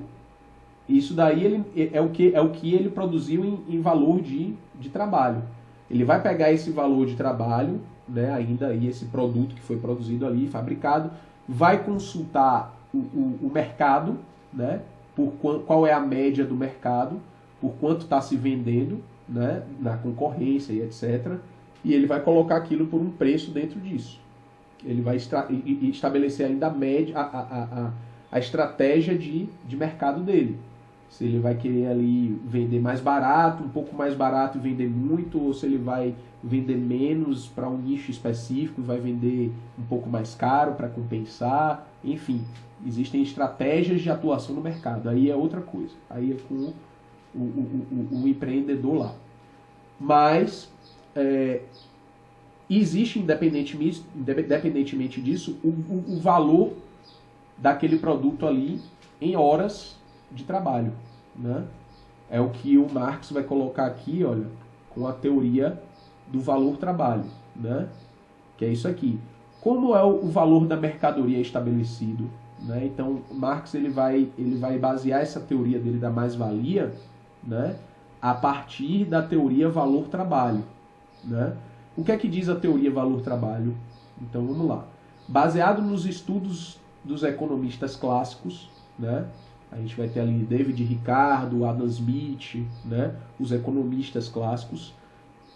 Isso daí é o que ele produziu em valor de trabalho. Ele vai pegar esse valor de trabalho, né, ainda aí esse produto que foi produzido ali, fabricado, vai consultar o mercado, né, qual é a média do mercado, por quanto está se vendendo, né, na concorrência e etc. E ele vai colocar aquilo por um preço dentro disso. Ele vai estabelecer ainda a média, a estratégia de mercado dele. Se ele vai querer ali vender mais barato, um pouco mais barato e vender muito, ou se ele vai vender menos para um nicho específico e vai vender um pouco mais caro para compensar. Enfim, existem estratégias de atuação no mercado. Aí é outra coisa. Aí é com o empreendedor lá. Mas existe, independentemente disso, o valor daquele produto ali em horas de trabalho, né? É o que o Marx vai colocar aqui, olha, com a teoria do valor-trabalho, né? Que é isso aqui. Como é o valor da mercadoria estabelecido, né? Então, Marx ele vai basear essa teoria dele da mais-valia, né, a partir da teoria valor-trabalho, né? O que é que diz a teoria valor-trabalho? Então, vamos lá. Baseado nos estudos dos economistas clássicos, né? A gente vai ter ali David Ricardo, Adam Smith, né? Os economistas clássicos.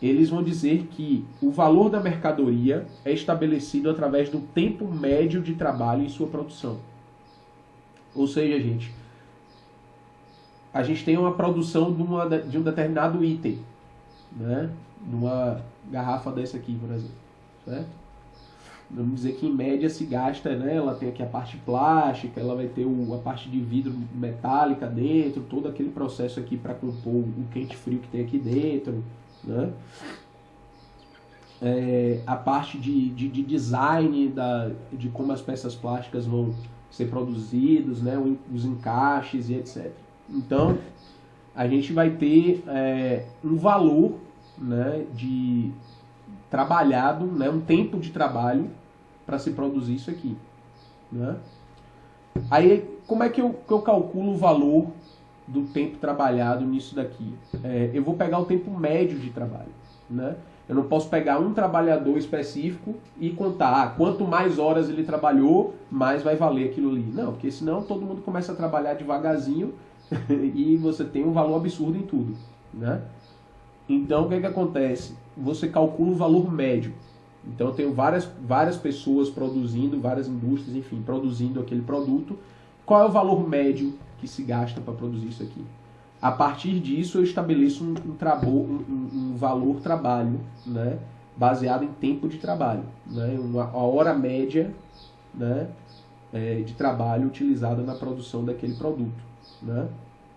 Eles vão dizer que o valor da mercadoria é estabelecido através do tempo médio de trabalho em sua produção. Ou seja, a gente tem uma produção de um determinado item, né? Numa garrafa dessa aqui, por exemplo, certo? Vamos dizer que em média se gasta, né? Ela tem aqui a parte plástica, ela vai ter a parte de vidro metálica dentro, todo aquele processo aqui para compor o quente-frio que tem aqui dentro, né? A parte de design de como as peças plásticas vão ser produzidas, né? Os encaixes e etc. Então, a gente vai ter um valor, né, de trabalhado, né, um tempo de trabalho para se produzir isso aqui, né? Aí, como é que eu calculo o valor do tempo trabalhado nisso daqui? Eu vou pegar o tempo médio de trabalho, né? Eu não posso pegar um trabalhador específico e contar, quanto mais horas ele trabalhou, mais vai valer aquilo ali. Não, porque senão todo mundo começa a trabalhar devagarzinho e você tem um valor absurdo em tudo, né? Então, o que acontece? Você calcula o valor médio. Então, eu tenho várias pessoas produzindo, várias indústrias, enfim, produzindo aquele produto. Qual é o valor médio que se gasta para produzir isso aqui? A partir disso, eu estabeleço um valor trabalho, né, baseado em tempo de trabalho, né, a hora média, né, de trabalho utilizada na produção daquele produto, né?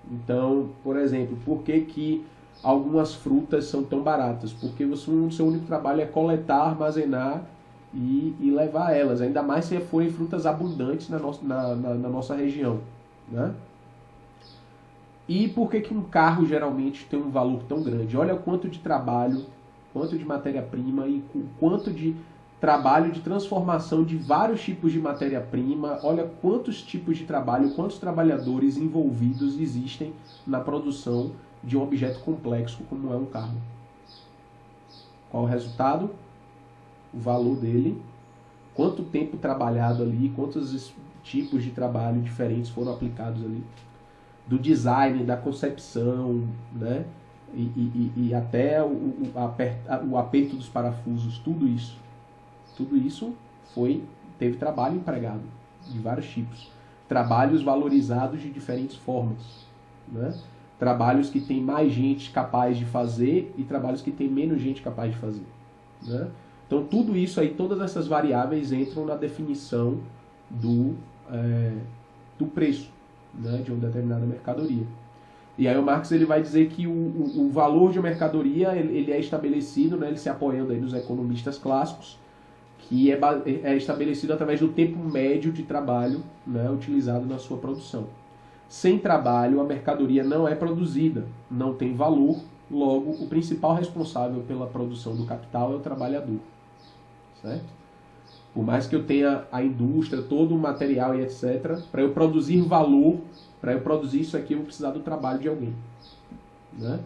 Então, por exemplo, por que algumas frutas são tão baratas? Porque o seu único trabalho é coletar, armazenar e levar elas, ainda mais se forem frutas abundantes na nossa região, né? E por que um carro geralmente tem um valor tão grande? Olha o quanto de trabalho, quanto de matéria-prima e quanto de trabalho de transformação de vários tipos de matéria-prima. Olha quantos tipos de trabalho, quantos trabalhadores envolvidos existem na produção de um objeto complexo como é um carro. Qual o resultado? O valor dele, quanto tempo trabalhado ali, quantos tipos de trabalho diferentes foram aplicados ali, do design, da concepção, né? E até o aperto dos parafusos, tudo isso teve trabalho empregado de vários tipos, trabalhos valorizados de diferentes formas, né? Trabalhos que tem mais gente capaz de fazer e trabalhos que tem menos gente capaz de fazer, né? Então tudo isso aí, todas essas variáveis entram na definição do preço, né, de uma determinada mercadoria. E aí o Marx ele vai dizer que o valor de uma mercadoria ele é estabelecido, né, ele se apoiando aí nos economistas clássicos, que é estabelecido através do tempo médio de trabalho, né, utilizado na sua produção. Sem trabalho, a mercadoria não é produzida, não tem valor, logo o principal responsável pela produção do capital é o trabalhador. Certo? Por mais que eu tenha a indústria, todo o material e etc., para eu produzir valor, para eu produzir isso aqui, eu vou precisar do trabalho de alguém. Né?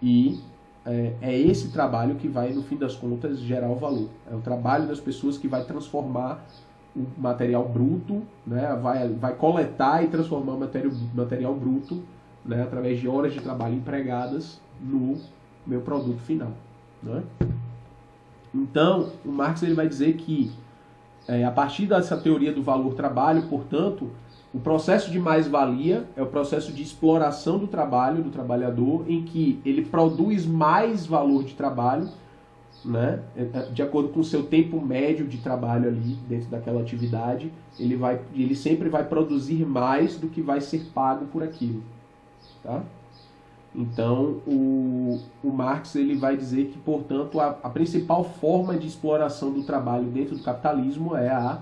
E é esse trabalho que vai, no fim das contas, gerar o valor. É o trabalho das pessoas que vai transformar o material bruto, né? vai coletar e transformar o material bruto, né? Através de horas de trabalho empregadas no meu produto final. Né? Então, o Marx ele vai dizer que, a partir dessa teoria do valor-trabalho, portanto, o processo de mais-valia é o processo de exploração do trabalho do trabalhador, em que ele produz mais valor de trabalho, né, de acordo com o seu tempo médio de trabalho ali dentro daquela atividade, ele sempre vai produzir mais do que vai ser pago por aquilo. Tá? Então, o Marx ele vai dizer que, portanto, a principal forma de exploração do trabalho dentro do capitalismo é a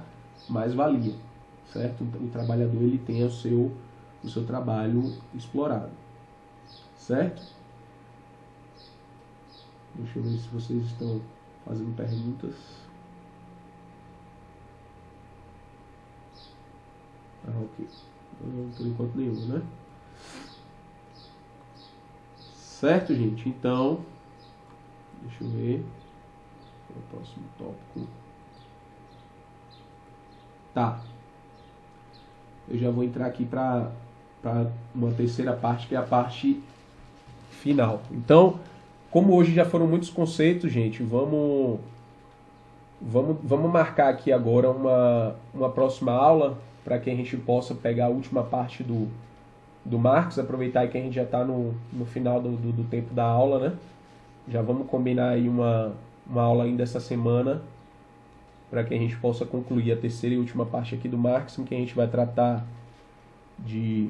mais-valia, certo? O trabalhador ele tem o seu trabalho explorado, certo? Deixa eu ver se vocês estão fazendo perguntas. Ok. Por enquanto nenhuma, né? Certo, gente? Então, deixa eu ver. O próximo tópico. Tá. Eu já vou entrar aqui para uma terceira parte, que é a parte final. Então, como hoje já foram muitos conceitos, gente, vamos marcar aqui agora uma próxima aula para que a gente possa pegar a última parte do Marx, aproveitar que a gente já está no final do tempo da aula, né? Já vamos combinar aí uma aula ainda essa semana para que a gente possa concluir a terceira e última parte aqui do Marx, em que a gente vai tratar de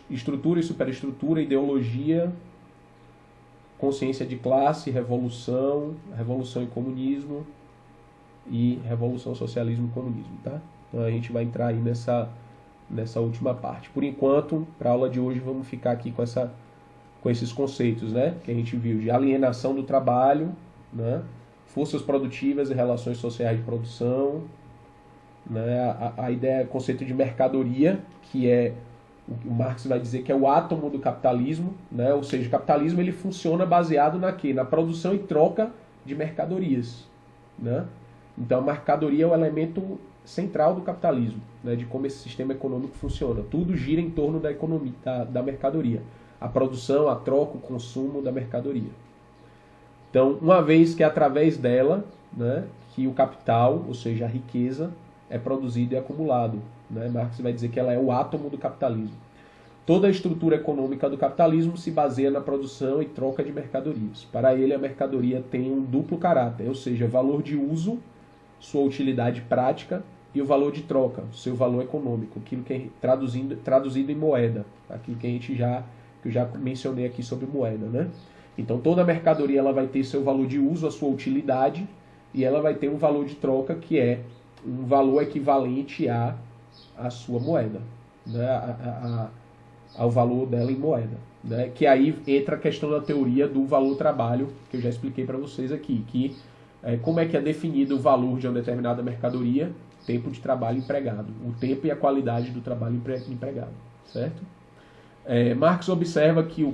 estrutura e superestrutura, ideologia, consciência de classe, revolução e comunismo e revolução, socialismo e comunismo, tá? Então a gente vai entrar aí nessa última parte. Por enquanto, para a aula de hoje, vamos ficar aqui com esses conceitos, né? Que a gente viu de alienação do trabalho, né? Forças produtivas e relações sociais de produção, né? A ideia, conceito de mercadoria, que é o Marx vai dizer que é o átomo do capitalismo, né? Ou seja, o capitalismo ele funciona baseado na quê? Na produção e troca de mercadorias, né? Então a mercadoria é o elemento central do capitalismo, né? De como esse sistema econômico funciona. Tudo gira em torno da economia, da mercadoria. A produção, a troca, o consumo da mercadoria. Então, uma vez que é através dela, né, que o capital, ou seja, a riqueza, é produzido e acumulado, né? Marx vai dizer que ela é o átomo do capitalismo. Toda a estrutura econômica do capitalismo se baseia na produção e troca de mercadorias. Para ele, a mercadoria tem um duplo caráter, ou seja, valor de uso, sua utilidade prática, e o valor de troca, seu valor econômico, aquilo que é traduzido em moeda, aquilo que eu já mencionei aqui sobre moeda, né? Então toda mercadoria ela vai ter seu valor de uso, a sua utilidade, e ela vai ter um valor de troca que é um valor equivalente à sua moeda, né? Ao valor dela em moeda, né? Que aí entra a questão da teoria do valor-trabalho, que eu já expliquei para vocês aqui, que Como é que é definido o valor de uma determinada mercadoria? Tempo de trabalho empregado. O tempo e a qualidade do trabalho empregado, certo? Marx observa que no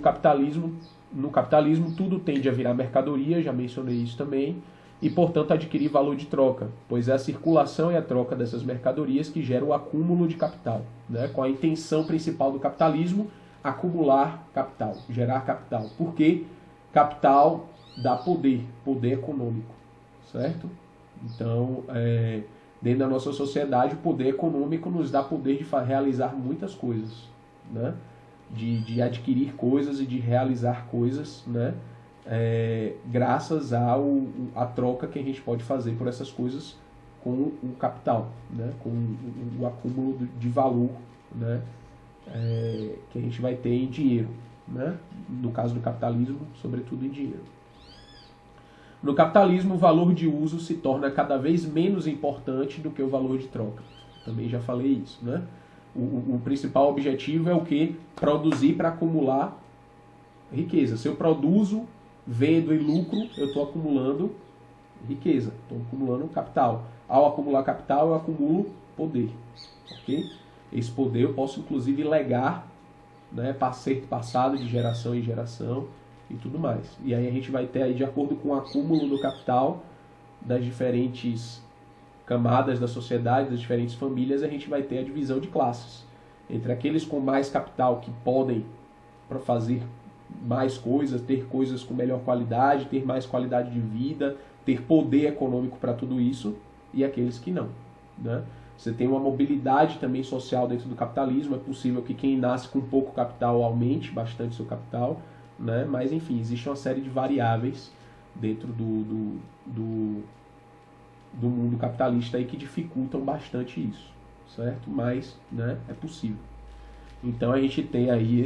capitalismo tudo tende a virar mercadoria, já mencionei isso também, e portanto adquirir valor de troca, pois é a circulação e a troca dessas mercadorias que gera o acúmulo de capital, né? Com a intenção principal do capitalismo, acumular capital, gerar capital. Porque capital dá poder econômico, certo? Então, dentro da nossa sociedade, o poder econômico nos dá poder de realizar muitas coisas, né? De adquirir coisas e de realizar coisas, né? Graças à troca que a gente pode fazer por essas coisas com o capital, né? Com o acúmulo de valor, né? Que a gente vai ter em dinheiro, né? No caso do capitalismo, sobretudo em dinheiro. No capitalismo, o valor de uso se torna cada vez menos importante do que o valor de troca. Também já falei isso, né? O principal objetivo é o quê? Produzir para acumular riqueza. Se eu produzo, vendo e lucro, eu estou acumulando riqueza, estou acumulando capital. Ao acumular capital, eu acumulo poder. Okay? Esse poder eu posso, inclusive, legar, né, para ser passado de geração em geração e tudo mais. E aí a gente vai ter, aí, de acordo com o acúmulo do capital das diferentes camadas da sociedade, das diferentes famílias, a gente vai ter a divisão de classes. Entre aqueles com mais capital que podem fazer mais coisas, ter coisas com melhor qualidade, ter mais qualidade de vida, ter poder econômico para tudo isso, e aqueles que não, né? Você tem uma mobilidade também social dentro do capitalismo, é possível que quem nasce com pouco capital aumente bastante seu capital, né? Mas enfim, existe uma série de variáveis dentro do mundo capitalista aí que dificultam bastante isso, certo? Mas, né, é possível. Então a gente tem aí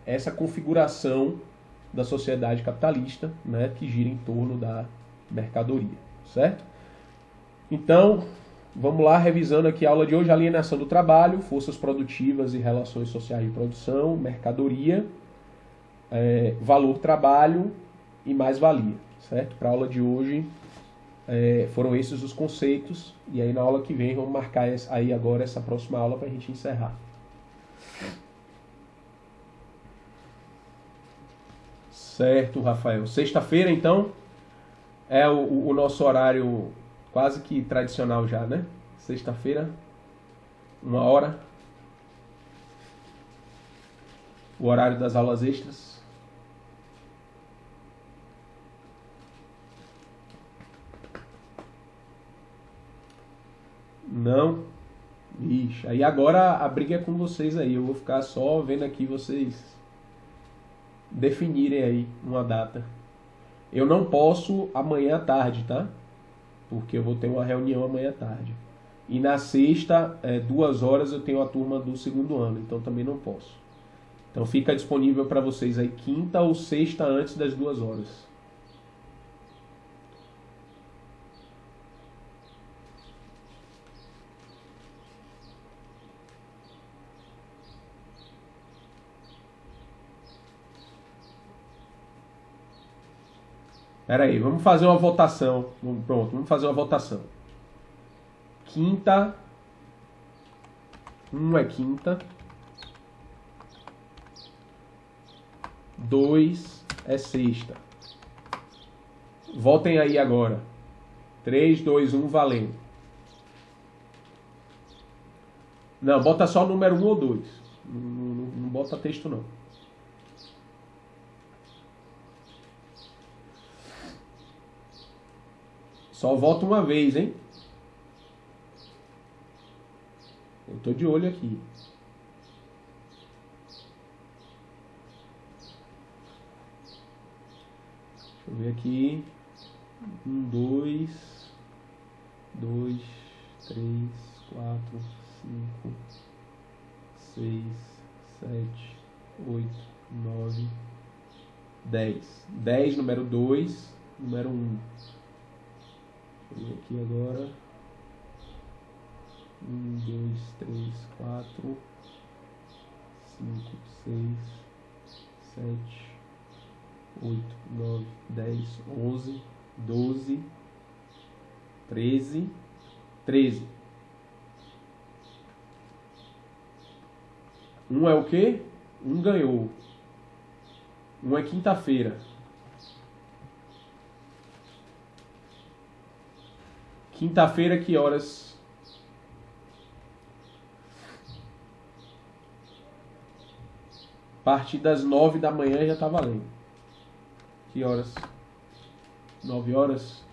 essa configuração da sociedade capitalista, né, que gira em torno da mercadoria, certo? Então, vamos lá, revisando aqui a aula de hoje: alienação do trabalho, forças produtivas e relações sociais de produção, mercadoria, valor trabalho e mais-valia, certo? Para a aula de hoje foram esses os conceitos, e aí na aula que vem vamos marcar aí agora essa próxima aula para a gente encerrar. Certo, Rafael. Sexta-feira, então, é o nosso horário quase que tradicional já, né? Sexta-feira, 1h. O horário das aulas extras. Não? Ixi, aí agora a briga é com vocês aí. Eu vou ficar só vendo aqui vocês definirem aí uma data. Eu não posso amanhã à tarde, tá? Porque eu vou ter uma reunião amanhã à tarde. E na sexta, 2h, eu tenho a turma do segundo ano, então também não posso. Então fica disponível para vocês aí quinta ou sexta antes das 2h. Pera aí, vamos fazer uma votação. Pronto, vamos fazer uma votação. Quinta. 1 é quinta. 2 é sexta. Votem aí agora. 3, 2, 1, valendo. Não, bota só o número 1 ou 2. Não bota texto não. Só voto uma vez, hein? Eu tô de olho aqui. Deixa eu ver aqui. 1, 2, 3, 4, 5, 6, 7, 8, 9, 10. 10, número 2, número 1. Deixa eu ver aqui agora. 1, 2, 3, 4, 5, 6, 7, 8, 9, 10, 11, 12, 13, 13. Um é o quê? Um ganhou. Um é quinta-feira. Quinta-feira, que horas? A partir das 9 da manhã já tá valendo. Que horas? 9 horas?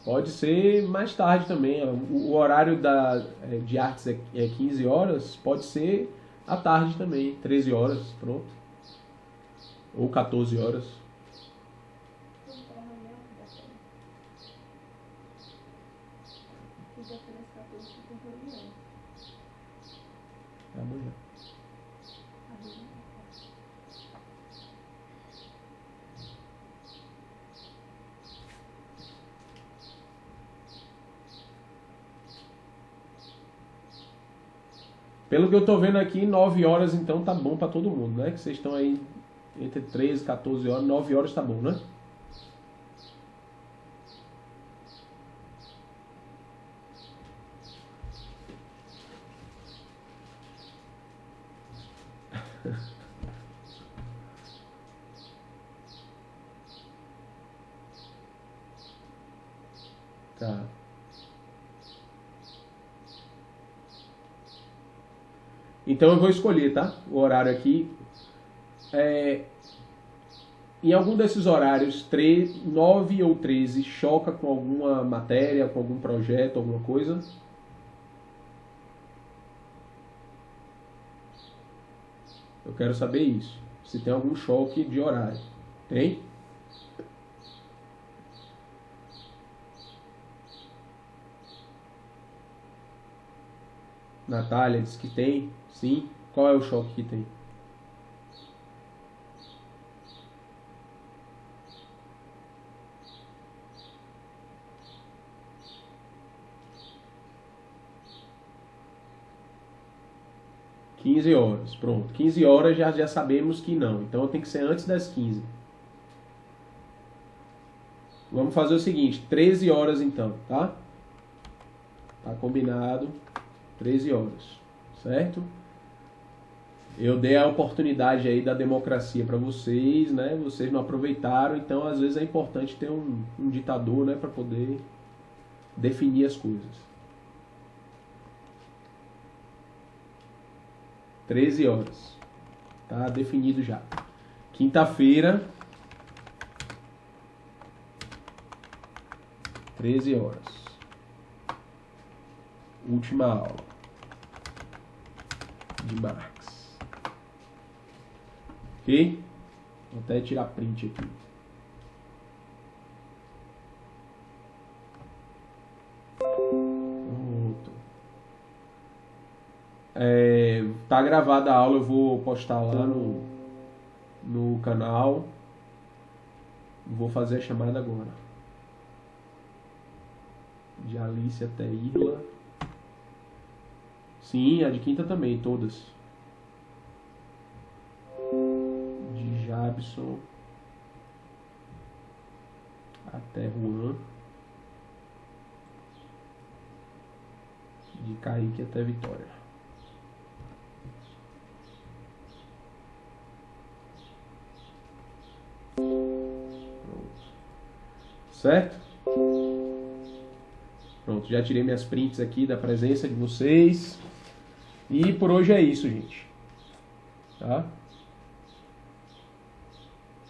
Pode ser mais tarde também. O horário de artes é 15 horas, pode ser à tarde também, 13 horas, pronto. Ou 14 horas. É amanhã. Pelo que eu tô vendo aqui, 9 horas então tá bom pra todo mundo, né? Que vocês estão aí entre 13 e 14 horas, 9 horas tá bom, né? Tá. Então eu vou escolher, tá? O horário aqui. Em algum desses horários, 9 ou 13, choca com alguma matéria, com algum projeto, alguma coisa? Eu quero saber isso. Se tem algum choque de horário. Tem? Natália disse que tem. Sim. Qual é o choque que tem? $15. Pronto. 15 horas já sabemos que não. Então tem que ser antes das 15. Vamos fazer o seguinte. 13 horas então, tá? Tá combinado. 13 horas. Certo? Eu dei a oportunidade aí da democracia para vocês, né? Vocês não aproveitaram, então às vezes é importante ter um ditador, né? Para poder definir as coisas. 13 horas. Tá definido já. Quinta-feira, 13 horas. Última aula de Marx. Ok? Vou até tirar print aqui. Pronto. Tá gravada a aula, eu vou postar lá no canal. Vou fazer a chamada agora. De Alice até Irla. Sim, a de quinta também, todas. De Jabson até Juan. De Kaique até Vitória. Pronto. Certo? Pronto, já tirei minhas prints aqui da presença de vocês. E por hoje é isso, gente. Tá?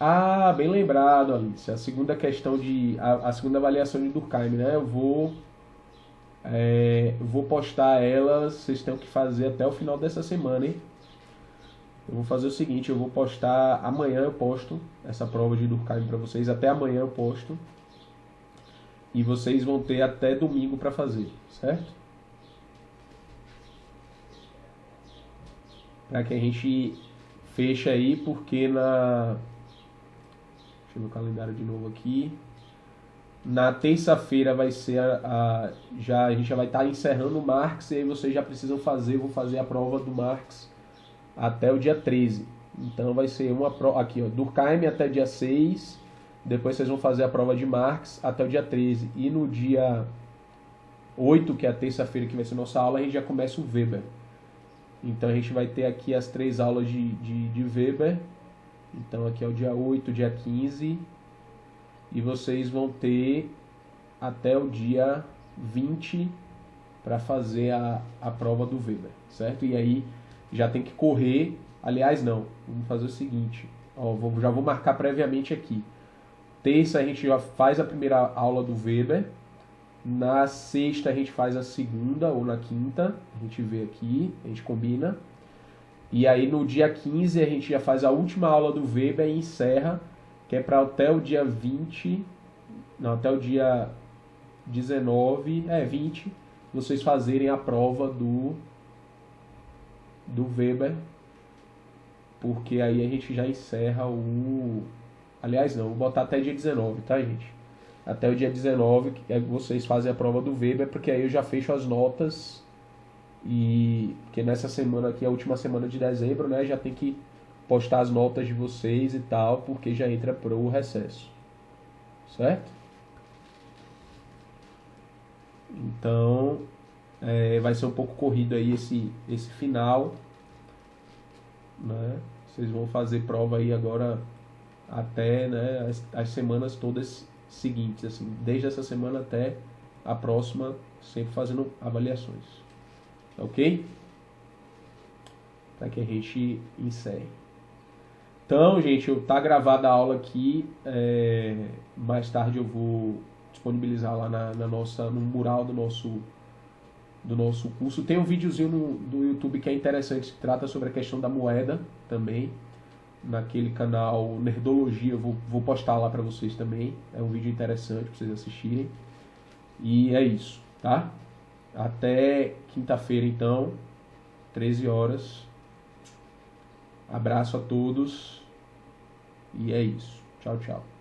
Ah, bem lembrado, Alice. A segunda questão a segunda avaliação de Durkheim, né? Eu vou postar ela. Vocês têm que fazer até o final dessa semana, hein? Eu vou fazer o seguinte, eu vou postar amanhã, eu posto essa prova de Durkheim para vocês. Até amanhã eu posto. E vocês vão ter até domingo para fazer, certo? Para que a gente feche aí, porque Deixa eu ver o calendário de novo aqui. Na terça-feira vai ser a gente já vai estar encerrando o Marx, e aí vocês já precisam vou fazer a prova do Marx até o dia 13. Então vai ser uma prova aqui, ó, Durkheim até dia 6, depois vocês vão fazer a prova de Marx até o dia 13. E no dia 8, que é a terça-feira que vai ser nossa aula, a gente já começa o Weber. Então a gente vai ter aqui as 3 aulas de Weber. Então aqui é o dia 8, dia 15. E vocês vão ter até o dia 20 para fazer a prova do Weber, certo? E aí já tem que correr. Aliás, não, vamos fazer o seguinte, ó, já vou marcar previamente aqui. Terça a gente já faz a primeira aula do Weber, na sexta a gente faz a segunda ou na quinta, a gente vê aqui, a gente combina. E aí no dia 15 a gente já faz a última aula do Weber e encerra, que é para até o dia 20, não, até o dia 19, 20, vocês fazerem a prova do Weber, porque aí a gente já encerra aliás não, vou botar até dia 19, tá, gente? Até o dia 19 que vocês fazem a prova do Weber, porque aí eu já fecho as notas, e porque nessa semana aqui, a última semana de dezembro, né, já tem que postar as notas de vocês e tal, porque já entra pro recesso, certo? Então vai ser um pouco corrido aí esse final, né? Vocês vão fazer prova aí agora até, né, as semanas todas seguintes, assim, desde essa semana até a próxima, sempre fazendo avaliações, ok? Para que a gente encerre. Então, gente, tá gravada a aula aqui, mais tarde eu vou disponibilizar lá no mural do nosso curso. Tem um videozinho do YouTube que é interessante, que trata sobre a questão da moeda também, naquele canal Nerdologia, eu vou postar lá para vocês também, é um vídeo interessante para vocês assistirem. E é isso, tá? Até quinta-feira então, 13 horas. Abraço a todos e é isso. Tchau, tchau.